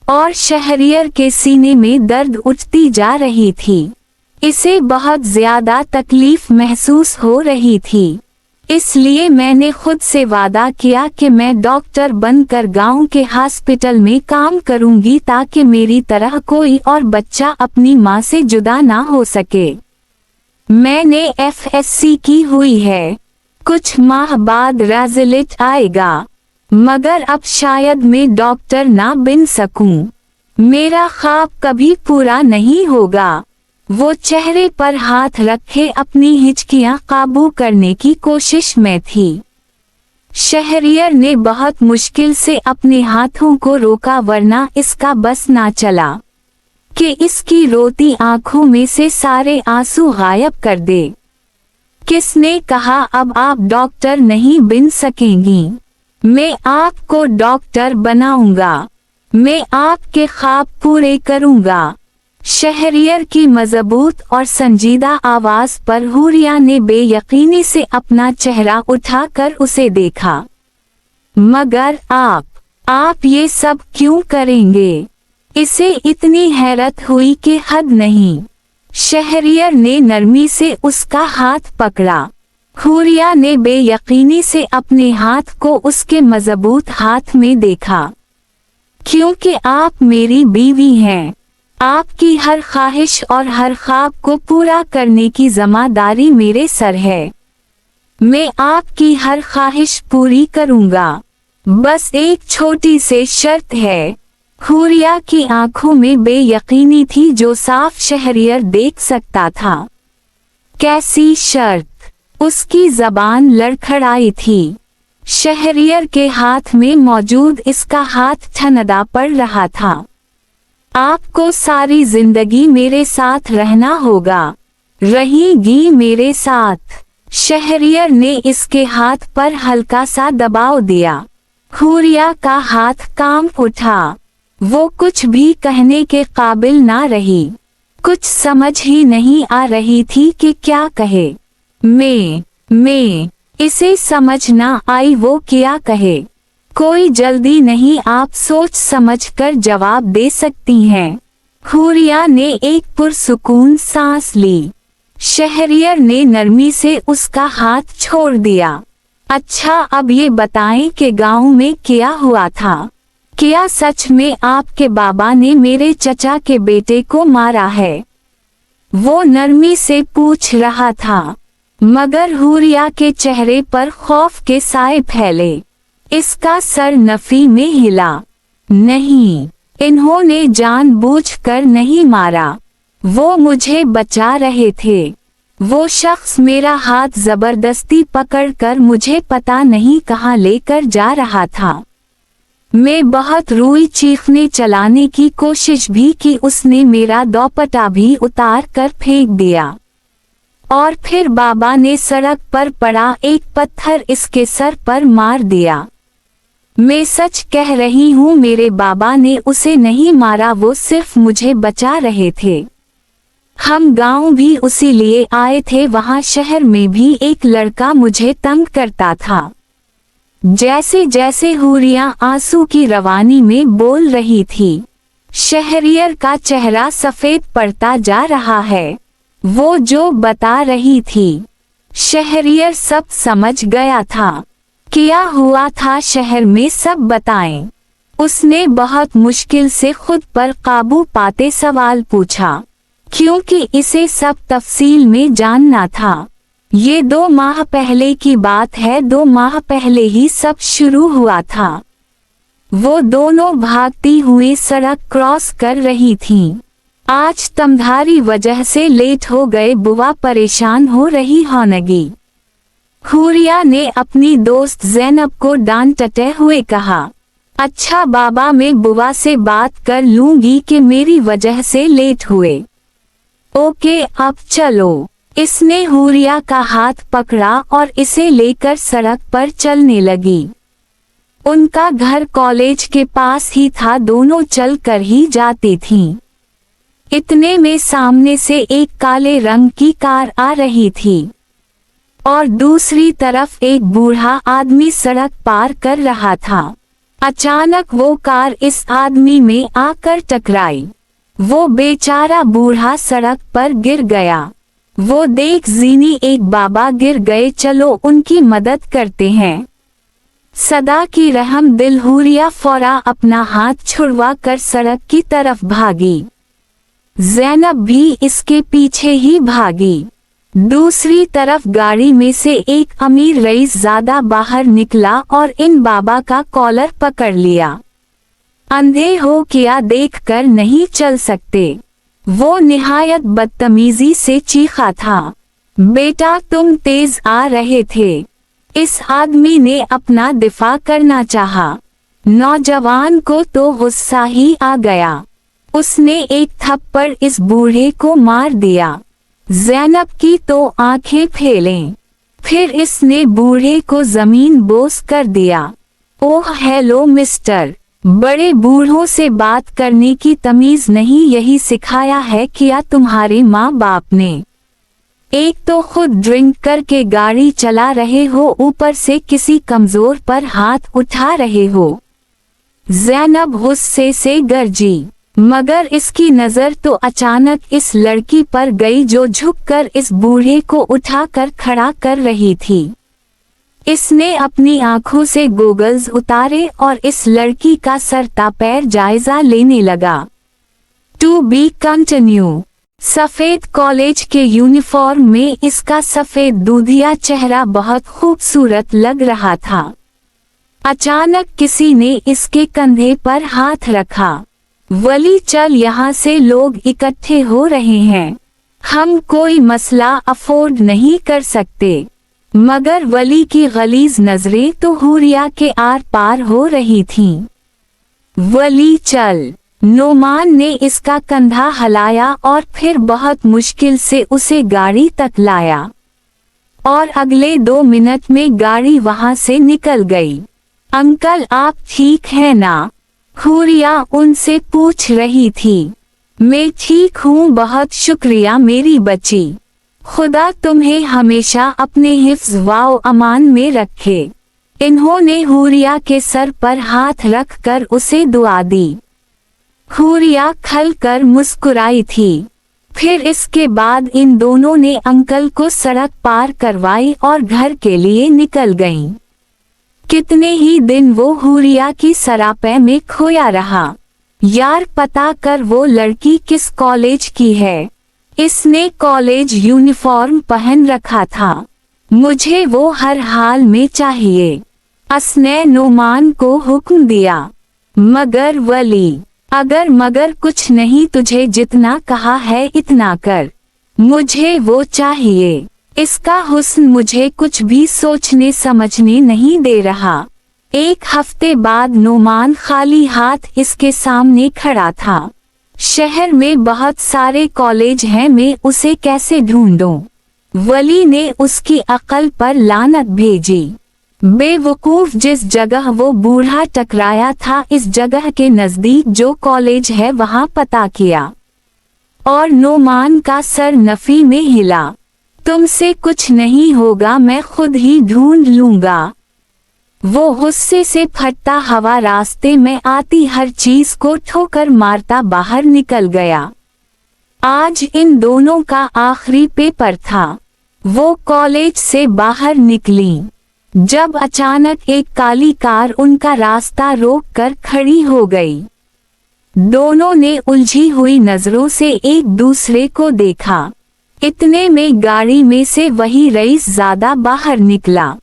Speaker 2: और शहरियर के सीने में दर्द उठती जा रही थी। इसे बहुत ज्यादा तकलीफ महसूस हो रही थी। इसलिए मैंने खुद से वादा किया कि मैं डॉक्टर बनकर गांव के हॉस्पिटल में काम करूंगी, ताकि मेरी तरह कोई और बच्चा अपनी माँ से जुदा ना हो सके। मैंने FSC की हुई है। कुछ माह बाद रिजल्ट आएगा, मगर अब शायद मैं डॉक्टर ना बन सकूं। मेरा ख्वाब कभी पूरा नहीं होगा। वो चेहरे पर हाथ रखे अपनी हिचकियां काबू करने की कोशिश में थी। शहरियर ने बहुत मुश्किल से अपने हाथों को रोका, वरना इसका बस ना चला कि इसकी रोती आंखों में से सारे आंसू गायब कर दे। किसने कहा अब आप डॉक्टर नहीं बन सकेंगी? मैं आपको डॉक्टर बनाऊंगा। मैं आपके ख्वाब पूरे करूंगा। शहरियर की मजबूत और संजीदा आवाज पर हुरिया ने बेयकीनी से अपना चेहरा उठाकर उसे देखा। मगर आप ये सब क्यों करेंगे? इसे इतनी हैरत हुई कि हद नहीं। शहरियर ने नरमी से उसका हाथ पकड़ा। हुरिया ने बेयकीनी से अपने हाथ को उसके मजबूत हाथ में देखा। क्योंकि आप मेरी बीवी हैं, आपकी हर ख्वाहिश और हर ख्वाब को पूरा करने की जिम्मेदारी मेरे सर है। मैं आपकी हर ख्वाहिश पूरी करूंगा। बस एक छोटी सी शर्त है। हुरिया की आंखों में बेयकीनी थी, जो साफ शहरियर देख सकता था। कैसी शर्त? उसकी जबान लड़खड़ाई थी। शहरियर के हाथ में मौजूद इसका हाथ ठंडा पड़ रहा था। आपको सारी जिंदगी मेरे साथ रहना होगा। रहेगी मेरे साथ। शहरियर ने इसके हाथ पर हल्का सा दबाव दिया। हुरिया का हाथ कांप उठा। वो कुछ भी कहने के काबिल ना रही। कुछ समझ ही नहीं आ रही थी कि क्या कहे। मैं इसे समझ ना आई वो क्या कहे। कोई जल्दी नहीं, आप सोच समझकर जवाब दे सकती हैं। हुरिया ने एक पुरसुकून सांस ली। शहरियर ने नरमी से उसका हाथ छोड़ दिया। अच्छा, अब ये बताएं कि गांव में क्या हुआ था। क्या सच में आपके बाबा ने मेरे चचा के बेटे को मारा है? वो नरमी से पूछ रहा था, मगर हुरिया के चेहरे पर खौफ के साए फैले। इसका सर नफी में हिला। नहीं, इन्होंने जानबूझकर नहीं मारा। वो मुझे बचा रहे थे। वो शख्स मेरा हाथ जबरदस्ती पकड़कर मुझे पता नहीं कहाँ लेकर जा रहा था। मैं बहुत रोई, चीखने चलाने की कोशिश भी की। उसने मेरा दोपट्टा भी उतार कर फेंक दिया और फिर बाबा ने सड़क पर पड़ा एक पत्थर इसके सर पर मार दिया। मैं सच कह रही हूँ, मेरे बाबा ने उसे नहीं मारा, वो सिर्फ मुझे बचा रहे थे। हम गांव भी उसी लिए आए थे। वहाँ शहर में भी एक लड़का मुझे तंग करता था। जैसे जैसे हुरिया आंसू की रवानी में बोल रही थी, शहरियर का चेहरा सफेद पड़ता जा रहा है। वो जो बता रही थी, शहरियर सब समझ गया था। क्या हुआ था शहर में सब बताएं। उसने बहुत मुश्किल से खुद पर काबू पाते सवाल पूछा, क्योंकि इसे सब तफसील में जानना था। ये 2 माह पहले की बात है। 2 माह पहले ही सब शुरू हुआ था। वो दोनों भागती हुई सड़क क्रॉस कर रही थीं। आज तुम्हारी वजह से लेट हो गए, बुआ परेशान हो रही होंगी। हुरिया ने अपनी दोस्त ज़ैनब को डांटते हुए कहा, अच्छा बाबा, मैं बुआ से बात कर लूंगी कि मेरी वजह से लेट हुए। ओके, अब चलो। इसने हुरिया का हाथ पकड़ा और इसे लेकर सड़क पर चलने लगी। उनका घर कॉलेज के पास ही था। दोनों चल कर ही जाती थीं। इतने में सामने से एक काले रंग की कार आ रही थी और दूसरी तरफ एक बूढ़ा आदमी सड़क पार कर रहा था। अचानक वो कार इस आदमी में आकर टकराई। वो बेचारा बूढ़ा सड़क पर गिर गया। वो देख जीनी, एक बाबा गिर गए, चलो उनकी मदद करते हैं। सदा की रहम दिल हुरिया फौरा अपना हाथ छुड़वा कर सड़क की तरफ भागी। ज़ैनब भी इसके पीछे ही भागी। दूसरी तरफ गाड़ी में से एक अमीर रईस ज़्यादा बाहर निकला और इन बाबा का कॉलर पकड़ लिया। अंधे हो क्या देखकर नहीं चल सकते? वो निहायत बदतमीजी से चीखा था, बेटा तुम तेज आ रहे थे। इस आदमी ने अपना दिफा करना चाहा। नौजवान को तो गुस्सा ही आ गया। उसने एक थप्पड़ इस बूढ़े को मार दिया। ज़ैनब की तो आंखें फैलें। फिर इसने बूढ़े को जमीन बोस कर दिया। ओह हेलो मिस्टर, बड़े बूढ़ों से बात करने की तमीज नहीं यही सिखाया है क्या तुम्हारे माँ बाप ने? एक तो खुद ड्रिंक करके गाड़ी चला रहे हो, ऊपर से किसी कमजोर पर हाथ उठा रहे हो। ज़ैनब गुस्से से गरजी, मगर इसकी नजर तो अचानक इस लड़की पर गई जो झुककर इस बूढ़े को उठाकर खड़ा कर रही थी। इसने अपनी आंखों से गोगल्स उतारे और इस लड़की का सरता पैर जायजा लेने लगा। To be continued. सफेद कॉलेज के यूनिफॉर्म में इसका सफेद दूधिया चेहरा बहुत खूबसूरत लग रहा था। अचानक किसी ने इसके कंधे पर हाथ रखा। वली चल, यहाँ से लोग इकट्ठे हो रहे हैं। हम कोई मसला अफोर्ड नहीं कर सकते। मगर वली की गलीज नजरें तो हुरिया के आर पार हो रही थीं। वली चल। नोमान ने इसका कंधा हलाया और फिर बहुत मुश्किल से उसे गाड़ी तक लाया और अगले 2 मिनट में गाड़ी वहां से निकल गई। अंकल आप ठीक हैं ना? हुरिया उनसे पूछ रही थी। मैं ठीक हूँ, बहुत शुक्रिया मेरी बच्ची। खुदा तुम्हें हमेशा अपने हिफ्ज़ व अमान में रखे। इन्होंने हुरिया के सर पर हाथ रखकर उसे दुआ दी। हुरिया खलकर मुस्कुराई थी। फिर इसके बाद इन दोनों ने अंकल को सड़क पार करवाई और घर के लिए निकल गईं। कितने ही दिन वो हुरिया की सरापे में खोया रहा। यार पता कर वो लड़की किस कॉलेज की है, इसने कॉलेज यूनिफॉर्म पहन रखा था, मुझे वो हर हाल में चाहिए। उसने नोमान को हुक्म दिया। मगर वली, अगर मगर कुछ नहीं, तुझे जितना कहा है इतना कर, मुझे वो चाहिए। इसका हुस्न मुझे कुछ भी सोचने समझने नहीं दे रहा। एक हफ्ते बाद नोमान खाली हाथ इसके सामने खड़ा था। शहर में बहुत सारे कॉलेज हैं, मैं उसे कैसे ढूंढूं? वली ने उसकी अक्ल पर लानत भेजी। बेवकूफ, जिस जगह वो बूढ़ा टकराया था, इस जगह के नजदीक जो कॉलेज है वहां पता किया और नोमान का सर नफी में हिला। तुमसे कुछ नहीं होगा, मैं खुद ही ढूंढ लूंगा। वो गुस्से से फटता हुआ रास्ते में आती हर चीज को ठोकर मारता बाहर निकल गया। आज इन दोनों का आखिरी पेपर था। वो कॉलेज से बाहर निकली जब अचानक एक काली कार उनका रास्ता रोक कर खड़ी हो गई। दोनों ने उलझी हुई नजरों से एक दूसरे को देखा। इतने में गाड़ी में से वही रईस ज़ादा बाहर निकला।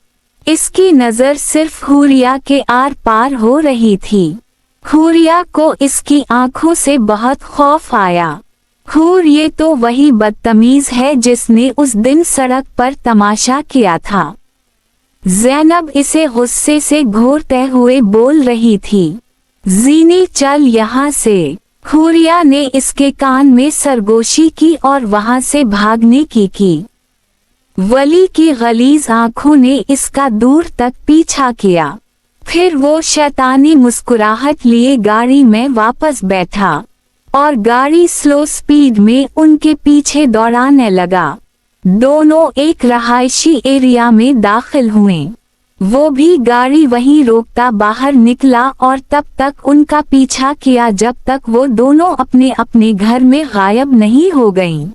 Speaker 2: इसकी नजर सिर्फ हुरिया के आर पार हो रही थी। हुरिया को इसकी आंखों से बहुत खौफ आया। हूर, ये तो वही बदतमीज है जिसने उस दिन सड़क पर तमाशा किया था। ज़ैनब इसे गुस्से से घोरते हुए बोल रही थी, जीनी चल यहाँ से। हुरिया ने इसके कान में सरगोशी की और वहां से भागने की। वली की गलीज आंखों ने इसका दूर तक पीछा किया। फिर वो शैतानी मुस्कुराहट लिए गाड़ी में वापस बैठा और गाड़ी स्लो स्पीड में उनके पीछे दौड़ाने लगा। दोनों एक रहायशी एरिया में दाखिल हुए। वो भी गाड़ी वहीं रोकता बाहर निकला और तब तक उनका पीछा किया जब तक वो दोनों अपने अपने घर में गायब नहीं हो गईं।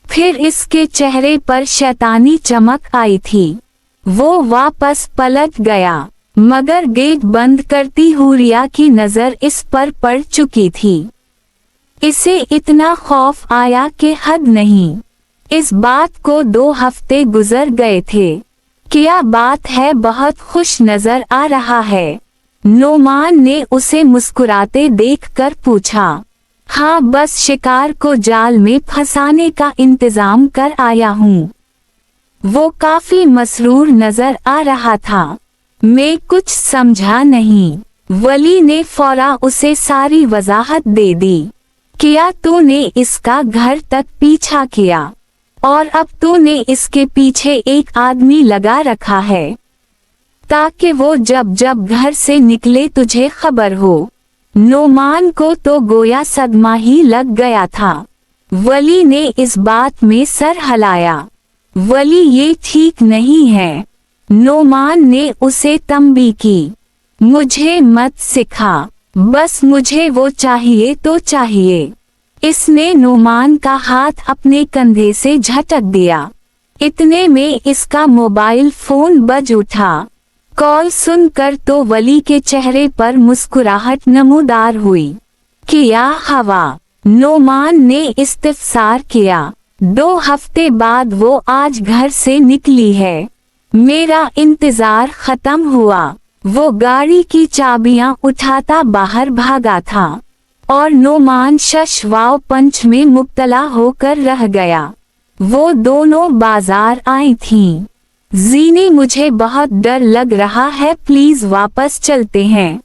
Speaker 2: फिर इसके चेहरे पर शैतानी चमक आई थी। वो वापस पलट गया, मगर गेट बंद करती हुरिया की नजर इस पर पड़ चुकी थी। इसे इतना खौफ आया कि हद नहीं। इस बात को 2 हफ्ते गुजर गए थे। क्या बात है, बहुत खुश नजर आ रहा है? नोमान ने उसे मुस्कुराते देखकर पूछा। हाँ, बस शिकार को जाल में फंसाने का इंतजाम कर आया हूँ। वो काफी मसरूर नजर आ रहा था। मैं कुछ समझा नहीं। वली ने फौरा उसे सारी वजाहत दे दी। क्या तूने इसका घर तक पीछा किया और अब तूने इसके पीछे एक आदमी लगा रखा है ताकि वो जब जब घर से निकले तुझे खबर हो। नोमान को तो गोया सदमा ही लग गया था। वली ने इस बात में सर हिलाया। वली, ये ठीक नहीं है। नोमान ने उसे तंबी की। मुझे मत सिखा, बस मुझे वो चाहिए तो चाहिए। इसने नोमान का हाथ अपने कंधे से झटक दिया। इतने में इसका मोबाइल फोन बज उठा। कॉल सुनकर तो वली के चेहरे पर मुस्कुराहट नमूदार हुई। क्या हवा? नोमान ने इस्तिफसार किया। 2 हफ्ते बाद वो आज घर से निकली है। मेरा इंतजार खत्म हुआ। वो गाड़ी की चाबियां उठाता बाहर भागा था और नोमान शशवाव पंच में मुब्तला होकर रह गया। वो दोनों बाजार आई थीं। जीनी, मुझे बहुत डर लग रहा है, प्लीज वापस चलते हैं।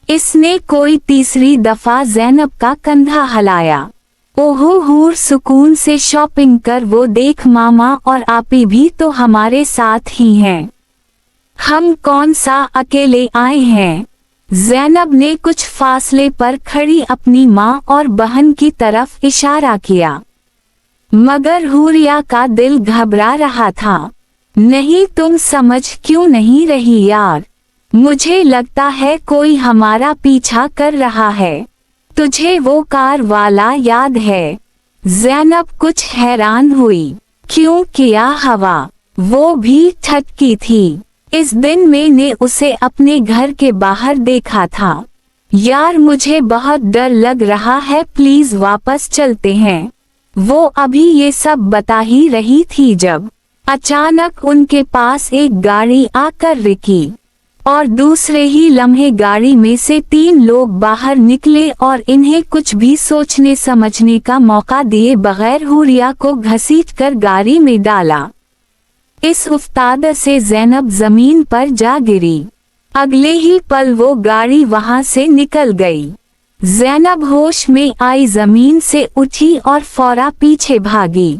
Speaker 2: इसने कोई तीसरी दफा ज़ैनब का कंधा हिलाया। ओहो हूर, सुकून से शॉपिंग कर, वो देख मामा और आपी भी तो हमारे साथ ही हैं। हम कौन सा अकेले आए हैं? ज़ैनब ने कुछ फासले पर खड़ी अपनी माँ और बहन की तरफ इशारा किया, मगर हुरिया का दिल घबरा रहा था। नहीं, तुम समझ क्यों नहीं रही यार? मुझे लगता है कोई हमारा पीछा कर रहा है। तुझे वो कार वाला याद है? ज़ैनब कुछ हैरान हुई। क्यों, क्या हवा? वो भी ठटकी थी। इस दिन मैंने उसे अपने घर के बाहर देखा था। यार मुझे बहुत डर लग रहा है, प्लीज वापस चलते हैं। वो अभी ये सब बता ही रही थी जब अचानक उनके पास एक गाड़ी आकर रुकी और दूसरे ही लम्हे गाड़ी में से 3 लोग बाहर निकले और इन्हें कुछ भी सोचने समझने का मौका दिए बगैर हुरिया को घसीटकर गाड़ी में डाला। इस उफ्ताद से ज़ैनब जमीन पर जा गिरी। अगले ही पल वो गाड़ी वहां से निकल गई। ज़ैनब होश में आई जमीन से उठी और फौरा पीछे भागी।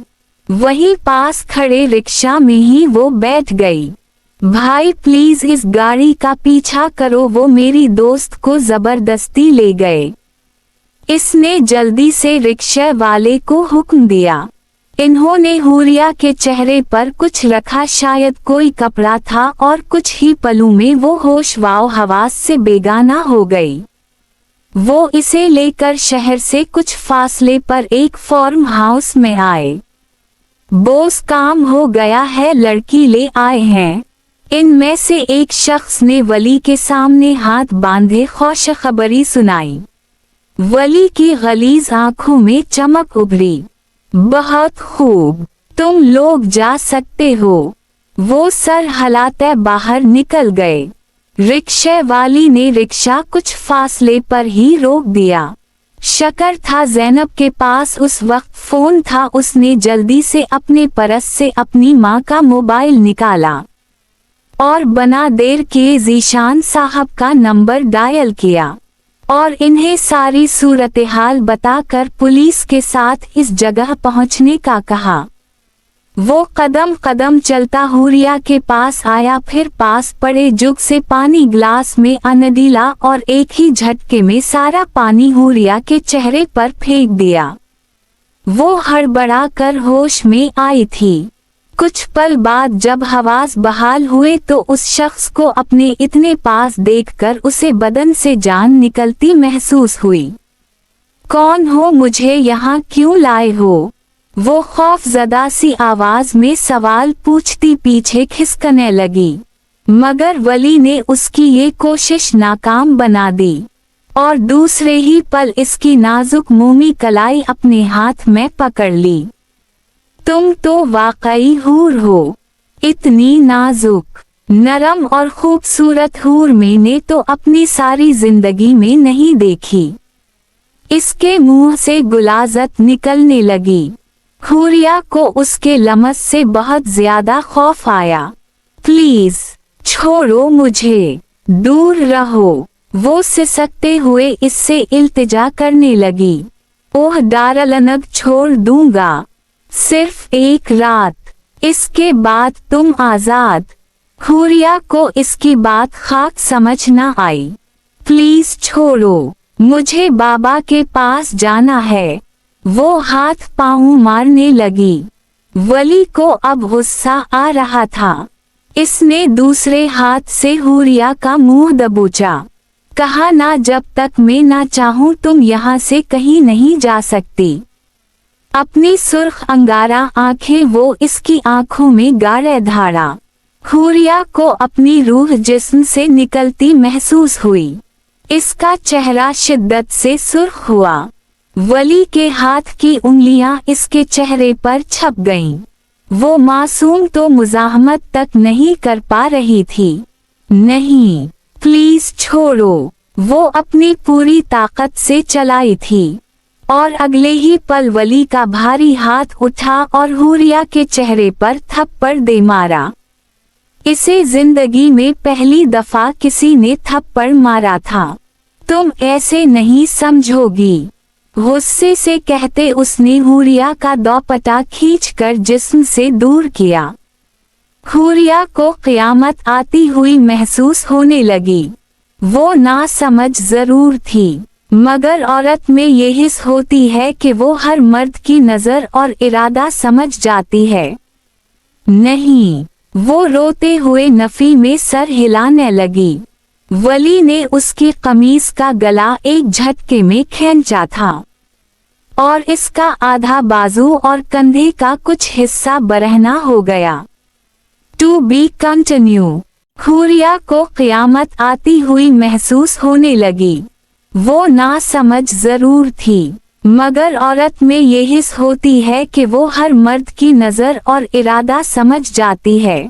Speaker 2: वहीं पास खड़े रिक्शा में ही वो बैठ गई। भाई प्लीज इस गाड़ी का पीछा करो, वो मेरी दोस्त को जबरदस्ती ले गए। इसने जल्दी से रिक्शा वाले को हुक्म दिया। इन्होंने हुरिया के चेहरे पर कुछ रखा, शायद कोई कपड़ा था, और कुछ ही पलों में वो होश व हवास से बेगाना हो गई। वो इसे लेकर शहर से कुछ फासले पर एक फार्म हाउस में आए। बोस काम हो गया है, लड़की ले आए हैं। इनमें से एक शख्स ने वली के सामने हाथ बांधे खुशखबरी सुनाई। वली की गलीज आंखों में चमक उभरी। बहुत खूब, तुम लोग जा सकते हो। वो सर हिलाते बाहर निकल गए। रिक्शे वाली ने रिक्शा कुछ फासले पर ही रोक दिया। शकर था ज़ैनब के पास उस वक्त फोन था। उसने जल्दी से अपने पर्स से अपनी माँ का मोबाइल निकाला और बना देर किए ज़ीशान साहब का नंबर डायल किया और इन्हें सारी सूरत हाल बताकर पुलिस के साथ इस जगह पहुंचने का कहा। वो कदम कदम चलता हुरिया के पास आया, फिर पास पड़े जुग से पानी ग्लास में अनदीला और एक ही झटके में सारा पानी हुरिया के चेहरे पर फेंक दिया। वो हड़बड़ा कर होश में आई थी। कुछ पल बाद जब हवास बहाल हुए तो उस शख्स को अपने इतने पास देखकर उसे बदन से जान निकलती महसूस हुई। कौन हो, मुझे यहाँ क्यों लाए हो? वो खौफजदा सी आवाज में सवाल पूछती पीछे खिसकने लगी, मगर वली ने उसकी ये कोशिश नाकाम बना दी और दूसरे ही पल इसकी नाजुक मोमी कलाई अपने हाथ में पकड़ ली। तुम तो वाकई हूर हो, इतनी नाजुक, नरम और खूबसूरत हूर मैंने तो अपनी सारी जिंदगी में नहीं देखी। इसके मुंह से गुलाजत निकलने लगी। हुरिया को उसके लमस से बहुत ज्यादा खौफ आया। प्लीज छोड़ो मुझे, दूर रहो। वो सिसकते हुए इससे इल्तिजा करने लगी। ओह दारलनग, छोड़ दूंगा, सिर्फ एक रात, इसके बाद तुम आजाद। हुरिया को इसकी बात खाक समझ न आई। प्लीज छोड़ो, मुझे बाबा के पास जाना है। वो हाथ पांव मारने लगी। वली को अब गुस्सा आ रहा था। इसने दूसरे हाथ से हुरिया का मुंह दबोचा। कहा, ना, जब तक मैं ना चाहूं तुम यहाँ से कहीं नहीं जा सकती। अपनी सुर्ख अंगारा आंखें वो इसकी आंखों में गाढ़े धारा। हुरिया को अपनी रूह जिस्म से निकलती महसूस हुई। इसका चेहरा शिद्दत से सुर्ख हुआ। वली के हाथ की उंगलियां इसके चेहरे पर छप गईं। वो मासूम तो मुजाहमत तक नहीं कर पा रही थी। नहीं, प्लीज छोड़ो। वो अपनी पूरी ताकत से चलाई थी और अगले ही पल वली का भारी हाथ उठा और हुरिया के चेहरे पर थप्पड़ दे मारा। इसे जिंदगी में पहली दफा किसी ने थप्पड़ मारा था। तुम ऐसे नहीं समझोगी, गुस्से से कहते उसने हुरिया का दोपट्टा खींचकर जिस्म से दूर किया। हुरिया को क़यामत आती हुई महसूस होने लगी। वो नासमझ जरूर थी, मगर औरत में ये हिस्स होती है कि वो हर मर्द की नज़र और इरादा समझ जाती है। नहीं, वो रोते हुए नफी में सर हिलाने लगी। वली ने उसकी कमीज का गला एक झटके में खींचा था और इसका आधा बाजू और कंधे का कुछ हिस्सा बरहना हो गया। To be continue. हुरिया को क़यामत आती हुई महसूस होने लगी। वो नासमझ जरूर थी, मगर औरत में ये हिस्स होती है कि वो हर मर्द की नज़र और इरादा समझ जाती है।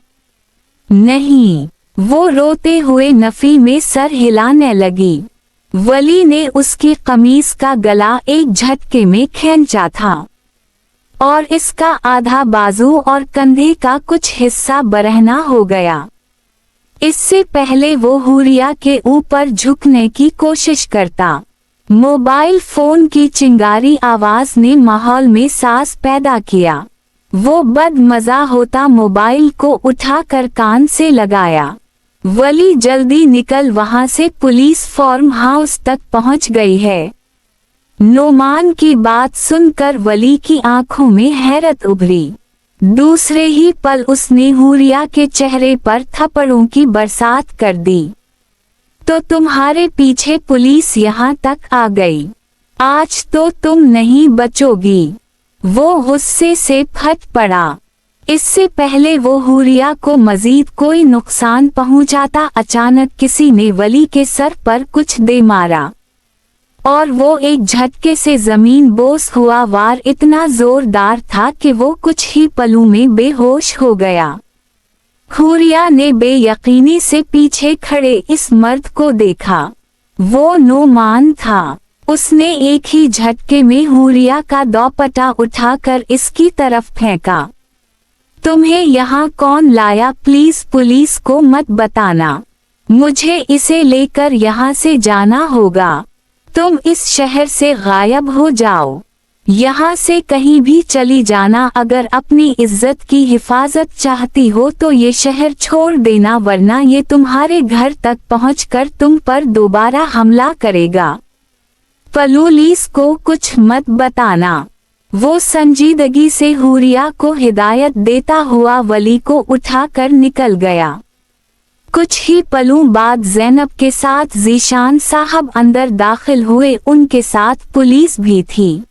Speaker 2: नहीं, वो रोते हुए नफ़ी में सर हिलाने लगी। वली ने उसकी कमीज का गला एक झटके में खींचा था और इसका आधा बाजू और कंधे का कुछ हिस्सा बरहना हो गया। इससे पहले वो हुरिया के ऊपर झुकने की कोशिश करता, मोबाइल फोन की चिंगारी आवाज ने माहौल में सांस पैदा किया। वो बदमजा होता मोबाइल को उठाकर कान से लगाया। वली जल्दी निकल वहां से, पुलिस फार्म हाउस तक पहुंच गई है। नोमान की बात सुनकर वली की आंखों में हैरत उभरी। दूसरे ही पल उसने हुरिया के चेहरे पर थप्पड़ों की बरसात कर दी। तो तुम्हारे पीछे पुलिस यहाँ तक आ गई, आज तो तुम नहीं बचोगी। वो गुस्से से फट पड़ा। इससे पहले वो हुरिया को मजीद कोई नुकसान पहुंचाता, अचानक किसी ने वली के सर पर कुछ दे मारा और वो एक झटके से जमीन बोस हुआ। वार इतना जोरदार था कि वो कुछ ही पलों में बेहोश हो गया। हुरिया ने बेयकीनी से पीछे खड़े इस मर्द को देखा। वो नोमान था। उसने एक ही झटके में हुरिया का दोपट्टा उठाकर इसकी तरफ फेंका। तुम्हें यहाँ कौन लाया? प्लीज पुलिस को मत बताना, मुझे इसे लेकर यहाँ से जाना होगा। तुम इस शहर से गायब हो जाओ, यहाँ से कहीं भी चली जाना। अगर अपनी इज्जत की हिफाजत चाहती हो तो ये शहर छोड़ देना, वरना ये तुम्हारे घर तक पहुंचकर तुम पर दोबारा हमला करेगा। पुलिस को कुछ मत बताना। वो संजीदगी से हुरिया को हिदायत देता हुआ वली को उठाकर निकल गया। कुछ ही पलों बाद ज़ैनब के साथ ज़ीशान साहब अंदर दाखिल हुए। उनके साथ पुलिस भी थी।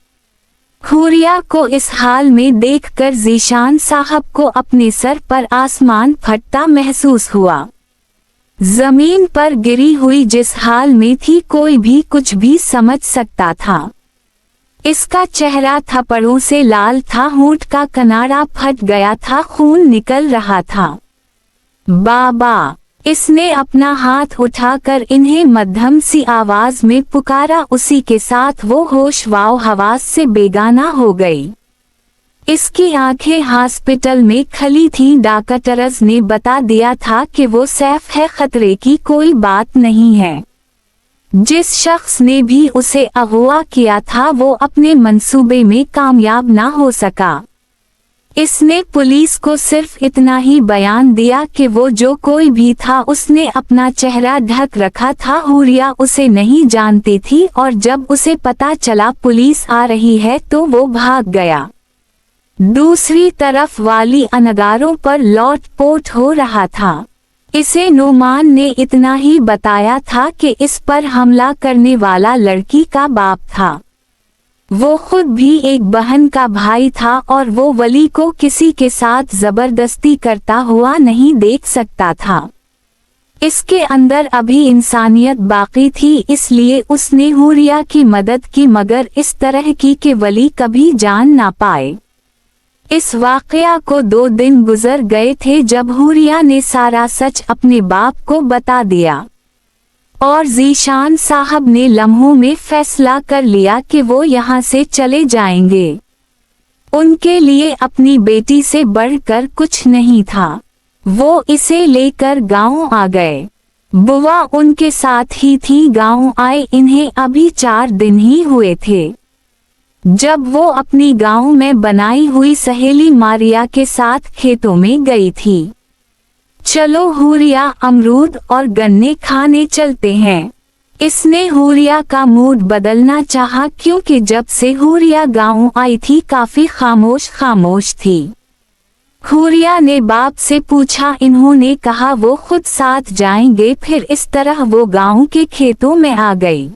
Speaker 2: हुरिया को इस हाल में देखकर ज़ीशान साहब को अपने सर पर आसमान फटता महसूस हुआ। जमीन पर गिरी हुई जिस हाल में थी, कोई भी कुछ भी समझ सकता था। इसका चेहरा थप्पड़ों से लाल था, होंठ का किनारा फट गया था, खून निकल रहा था। बाबा, इसने अपना हाथ उठाकर इन्हें मध्यम सी आवाज में पुकारा। उसी के साथ वो होश वाव हवास से बेगाना हो गई। इसकी आंखें हॉस्पिटल में खली थीं। डॉक्टर्स ने बता दिया था कि वो सेफ है, खतरे की कोई बात नहीं है। जिस शख्स ने भी उसे अगवा किया था वो अपने मंसूबे में कामयाब ना हो सका। इसने पुलिस को सिर्फ इतना ही बयान दिया कि वो जो कोई भी था उसने अपना चेहरा ढक रखा था। हुरिया उसे नहीं जानती थी और जब उसे पता चला पुलिस आ रही है तो वो भाग गया। दूसरी तरफ वाली अनगारों पर लौट-पोट हो रहा था। इसे नोमान ने इतना ही बताया था कि इस पर हमला करने वाला लड़की का बाप था। वो खुद भी एक बहन का भाई था और वो वली को किसी के साथ जबरदस्ती करता हुआ नहीं देख सकता था। इसके अंदर अभी इंसानियत बाकी थी, इसलिए उसने हुरिया की मदद की, मगर इस तरह की कि वली कभी जान ना पाए। इस वाकया को 2 दिन गुजर गए थे जब हुरिया ने सारा सच अपने बाप को बता दिया और ज़ीशान साहब ने लम्हों में फैसला कर लिया कि वो यहाँ से चले जाएंगे। उनके लिए अपनी बेटी से बढ़कर कुछ नहीं था। वो इसे लेकर गांव आ गए। बुआ उनके साथ ही थी। गांव आए इन्हें अभी 4 दिन ही हुए थे जब वो अपनी गांव में बनाई हुई सहेली मारिया के साथ खेतों में गई थी। चलो हुरिया, अमरूद और गन्ने खाने चलते हैं। इसने हुरिया का मूड बदलना चाहा, क्योंकि जब से हुरिया गांव आई थी काफी खामोश थी। हुरिया ने बाप से पूछा, इन्होंने कहा वो खुद साथ जाएंगे। फिर इस तरह वो गांव के खेतों में आ गई।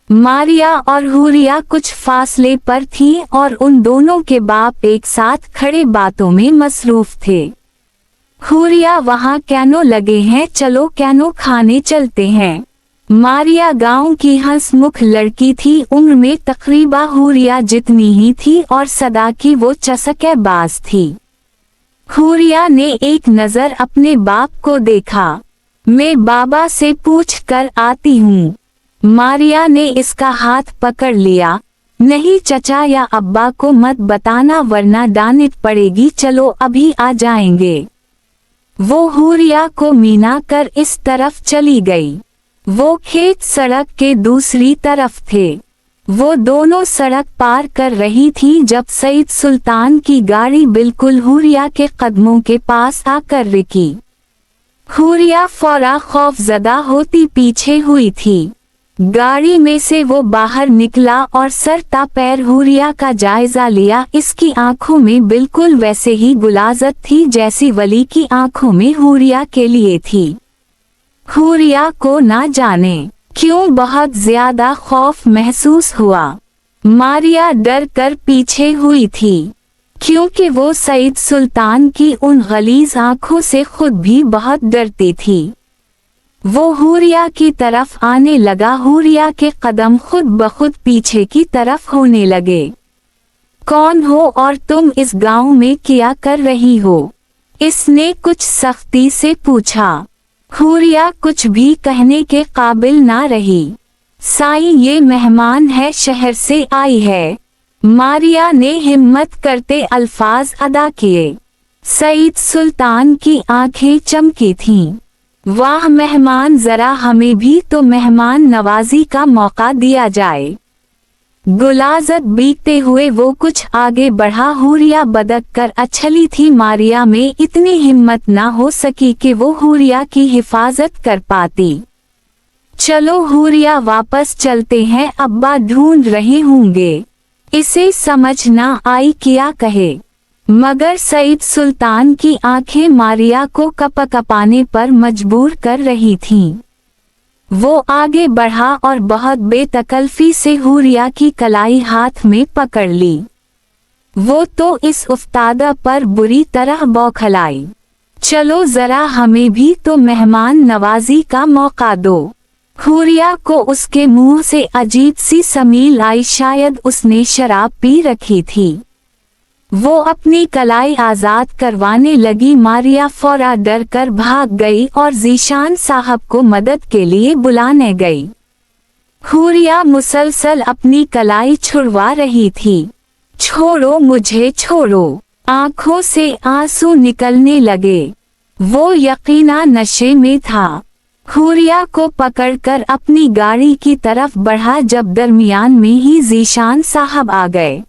Speaker 2: मारिया और हुरिया कुछ फासले पर थी और उन दोनों के बाप एक साथ खड़े बातों में मसरूफ थे। हुरिया वहाँ कैनो लगे हैं, चलो कैनो खाने चलते हैं। मारिया गांव की हंसमुख लड़की थी, उम्र में तकरीबा हुरिया जितनी ही थी और सदा की वो चसकेबाज थी। हुरिया ने एक नजर अपने बाप को देखा। मैं बाबा से पूछ कर आती हूँ। मारिया ने इसका हाथ पकड़ लिया। नहीं चचा या अब्बा को मत बताना वरना डांट पड़ेगी, चलो अभी आ जाएंगे। वो हुरिया को मीना कर इस तरफ चली गई। वो खेत सड़क के दूसरी तरफ थे। वो दोनों सड़क पार कर रही थी जब सईद सुल्तान की गाड़ी बिल्कुल हुरिया के कदमों के पास आकर रुकी। हुरिया फौरा खौफजदा होती पीछे हुई थी। गाड़ी में से वो बाहर निकला और सरता पैर हुरिया का जायजा लिया। इसकी आंखों में बिल्कुल वैसे ही गुलाजत थी जैसी वली की आंखों में हुरिया के लिए थी। हुरिया को ना जाने क्यों बहुत ज्यादा खौफ महसूस हुआ। मारिया डर कर पीछे हुई थी क्योंकि वो सईद सुल्तान की उन गलीज आंखों से खुद भी बहुत डरती थी। वो हुरिया की तरफ आने लगा। हुरिया के कदम खुद ब खुद पीछे की तरफ होने लगे। कौन हो और तुम इस गांव में क्या कर रही हो? इसने कुछ सख्ती से पूछा। हुरिया कुछ भी कहने के काबिल ना रही। साईं, ये मेहमान है, शहर से आई है। मारिया ने हिम्मत करते अल्फाज अदा किए। सईद सुल्तान की आंखें चमकी थीं। वाह मेहमान, जरा हमें भी तो मेहमान नवाजी का मौका दिया जाए। गुलाजत बीतते हुए वो कुछ आगे बढ़ा। हुरिया बदक कर अछली थी। मारिया में इतनी हिम्मत ना हो सकी कि वो हुरिया की हिफाजत कर पाती। चलो हुरिया, वापस चलते हैं, अब्बा ढूंढ रहे होंगे। इसे समझ ना आई क्या कहे, मगर सईद सुल्तान की आंखें मारिया को कपकपाने पर मजबूर कर रही थीं। वो आगे बढ़ा और बहुत बेतकल्फी से हुरिया की कलाई हाथ में पकड़ ली। वो तो इस उस्तादा पर बुरी तरह बौखलाई। चलो जरा हमें भी तो मेहमान नवाजी का मौका दो। हुरिया को उसके मुंह से अजीब सी समील आई, शायद उसने शराब पी रखी थी। वो अपनी कलाई आजाद करवाने लगी। मारिया फौरा डर कर भाग गई और जीशान साहब को मदद के लिए बुलाने गई। हुरिया मुसलसल अपनी कलाई छुड़वा रही थी। छोड़ो मुझे, छोड़ो। आंखों से आंसू निकलने लगे। वो यकीना नशे में था। हुरिया को पकड़कर अपनी गाड़ी की तरफ बढ़ा जब दरमियान में ही जीशान साहब आ गए।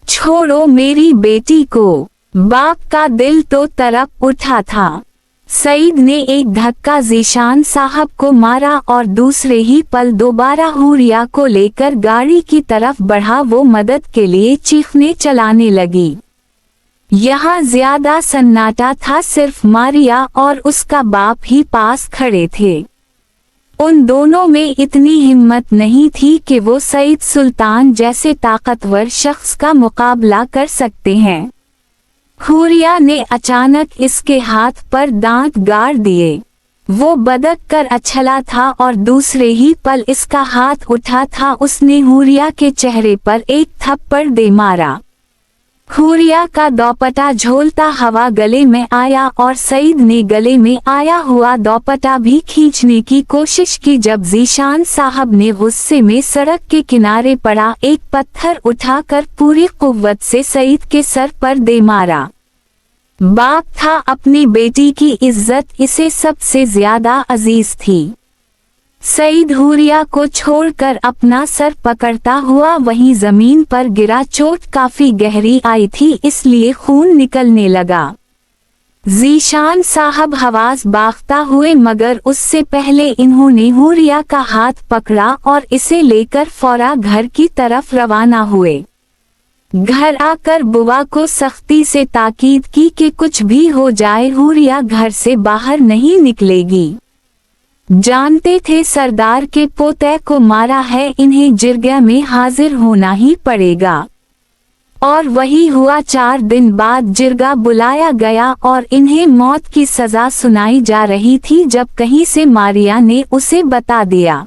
Speaker 2: छोड़ो मेरी बेटी को। बाप का दिल तो तड़प उठा था। सईद ने एक धक्का जीशान साहब को मारा और दूसरे ही पल दोबारा हुरिया को लेकर गाड़ी की तरफ बढ़ा। वो मदद के लिए चीखने चलाने लगी। यहाँ ज्यादा सन्नाटा था, सिर्फ मारिया और उसका बाप ही पास खड़े थे। उन दोनों में इतनी हिम्मत नहीं थी कि वो सईद सुल्तान जैसे ताकतवर शख्स का मुकाबला कर सकते हैं। हुरिया ने अचानक इसके हाथ पर दांत गाड़ दिए। वो बदक कर अछला था और दूसरे ही पल इसका हाथ उठा था। उसने हुरिया के चेहरे पर एक थप्पड़ दे मारा। हुरिया का दोपट्टा झोलता हवा गले में आया और सईद ने गले में आया हुआ दोपट्टा भी खींचने की कोशिश की जब जीशान साहब ने गुस्से में सड़क के किनारे पड़ा एक पत्थर उठाकर पूरी कुव्वत से सईद के सर पर दे मारा। बाप था, अपनी बेटी की इज्जत इसे सबसे ज्यादा अजीज थी। सईद हुरिया को छोड़कर अपना सर पकड़ता हुआ वहीं जमीन पर गिरा। चोट काफी गहरी आई थी, इसलिए खून निकलने लगा। जीशान साहब हवास बाख्ता हुए, मगर उससे पहले इन्होंने हुरिया का हाथ पकड़ा और इसे लेकर फौरा घर की तरफ रवाना हुए। घर आकर बुआ को सख्ती से ताकीद की कि कुछ भी हो जाए हुरिया घर से बाहर नहीं निकलेगी। जानते थे सरदार के पोते को मारा है, इन्हें जिरगा में हाजिर होना ही पड़ेगा। और वही हुआ। 4 दिन बाद जिरगा बुलाया गया और इन्हें मौत की सजा सुनाई जा रही थी जब कहीं से मारिया ने उसे बता दिया।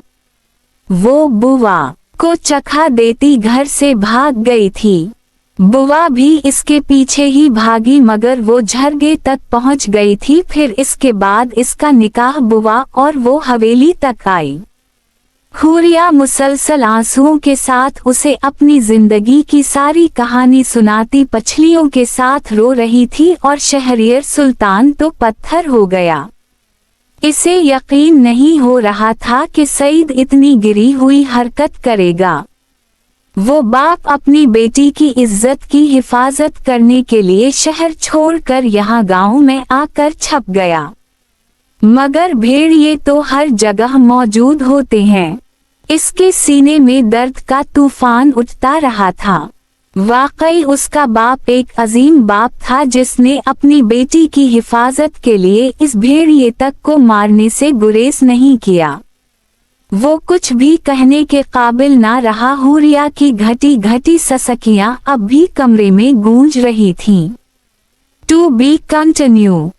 Speaker 2: वो बुआ को चखा देती घर से भाग गई थी। बुआ भी इसके पीछे ही भागी मगर वो झरगे तक पहुंच गई थी। फिर इसके बाद इसका निकाह बुआ और वो हवेली तक आई। हुरिया मुसलसल आंसुओं के साथ उसे अपनी जिंदगी की सारी कहानी सुनाती पछलियों के साथ रो रही थी और शहरियर सुल्तान तो पत्थर हो गया। इसे यकीन नहीं हो रहा था कि सईद इतनी गिरी हुई हरकत करेगा। वो बाप अपनी बेटी की इज्जत की हिफाजत करने के लिए शहर छोड़कर यहाँ गांव में आकर छप गया। मगर भेड़िए तो हर जगह मौजूद होते हैं। इसके सीने में दर्द का तूफान उठता रहा था। वाकई उसका बाप एक अजीम बाप था जिसने अपनी बेटी की हिफाजत के लिए इस भेड़िए तक को मारने से गुरेज नहीं किया। वो कुछ भी कहने के काबिल ना रहा। हुरिया की घटी घटी ससकियां अब भी कमरे में गूंज रही थीं। To be continue.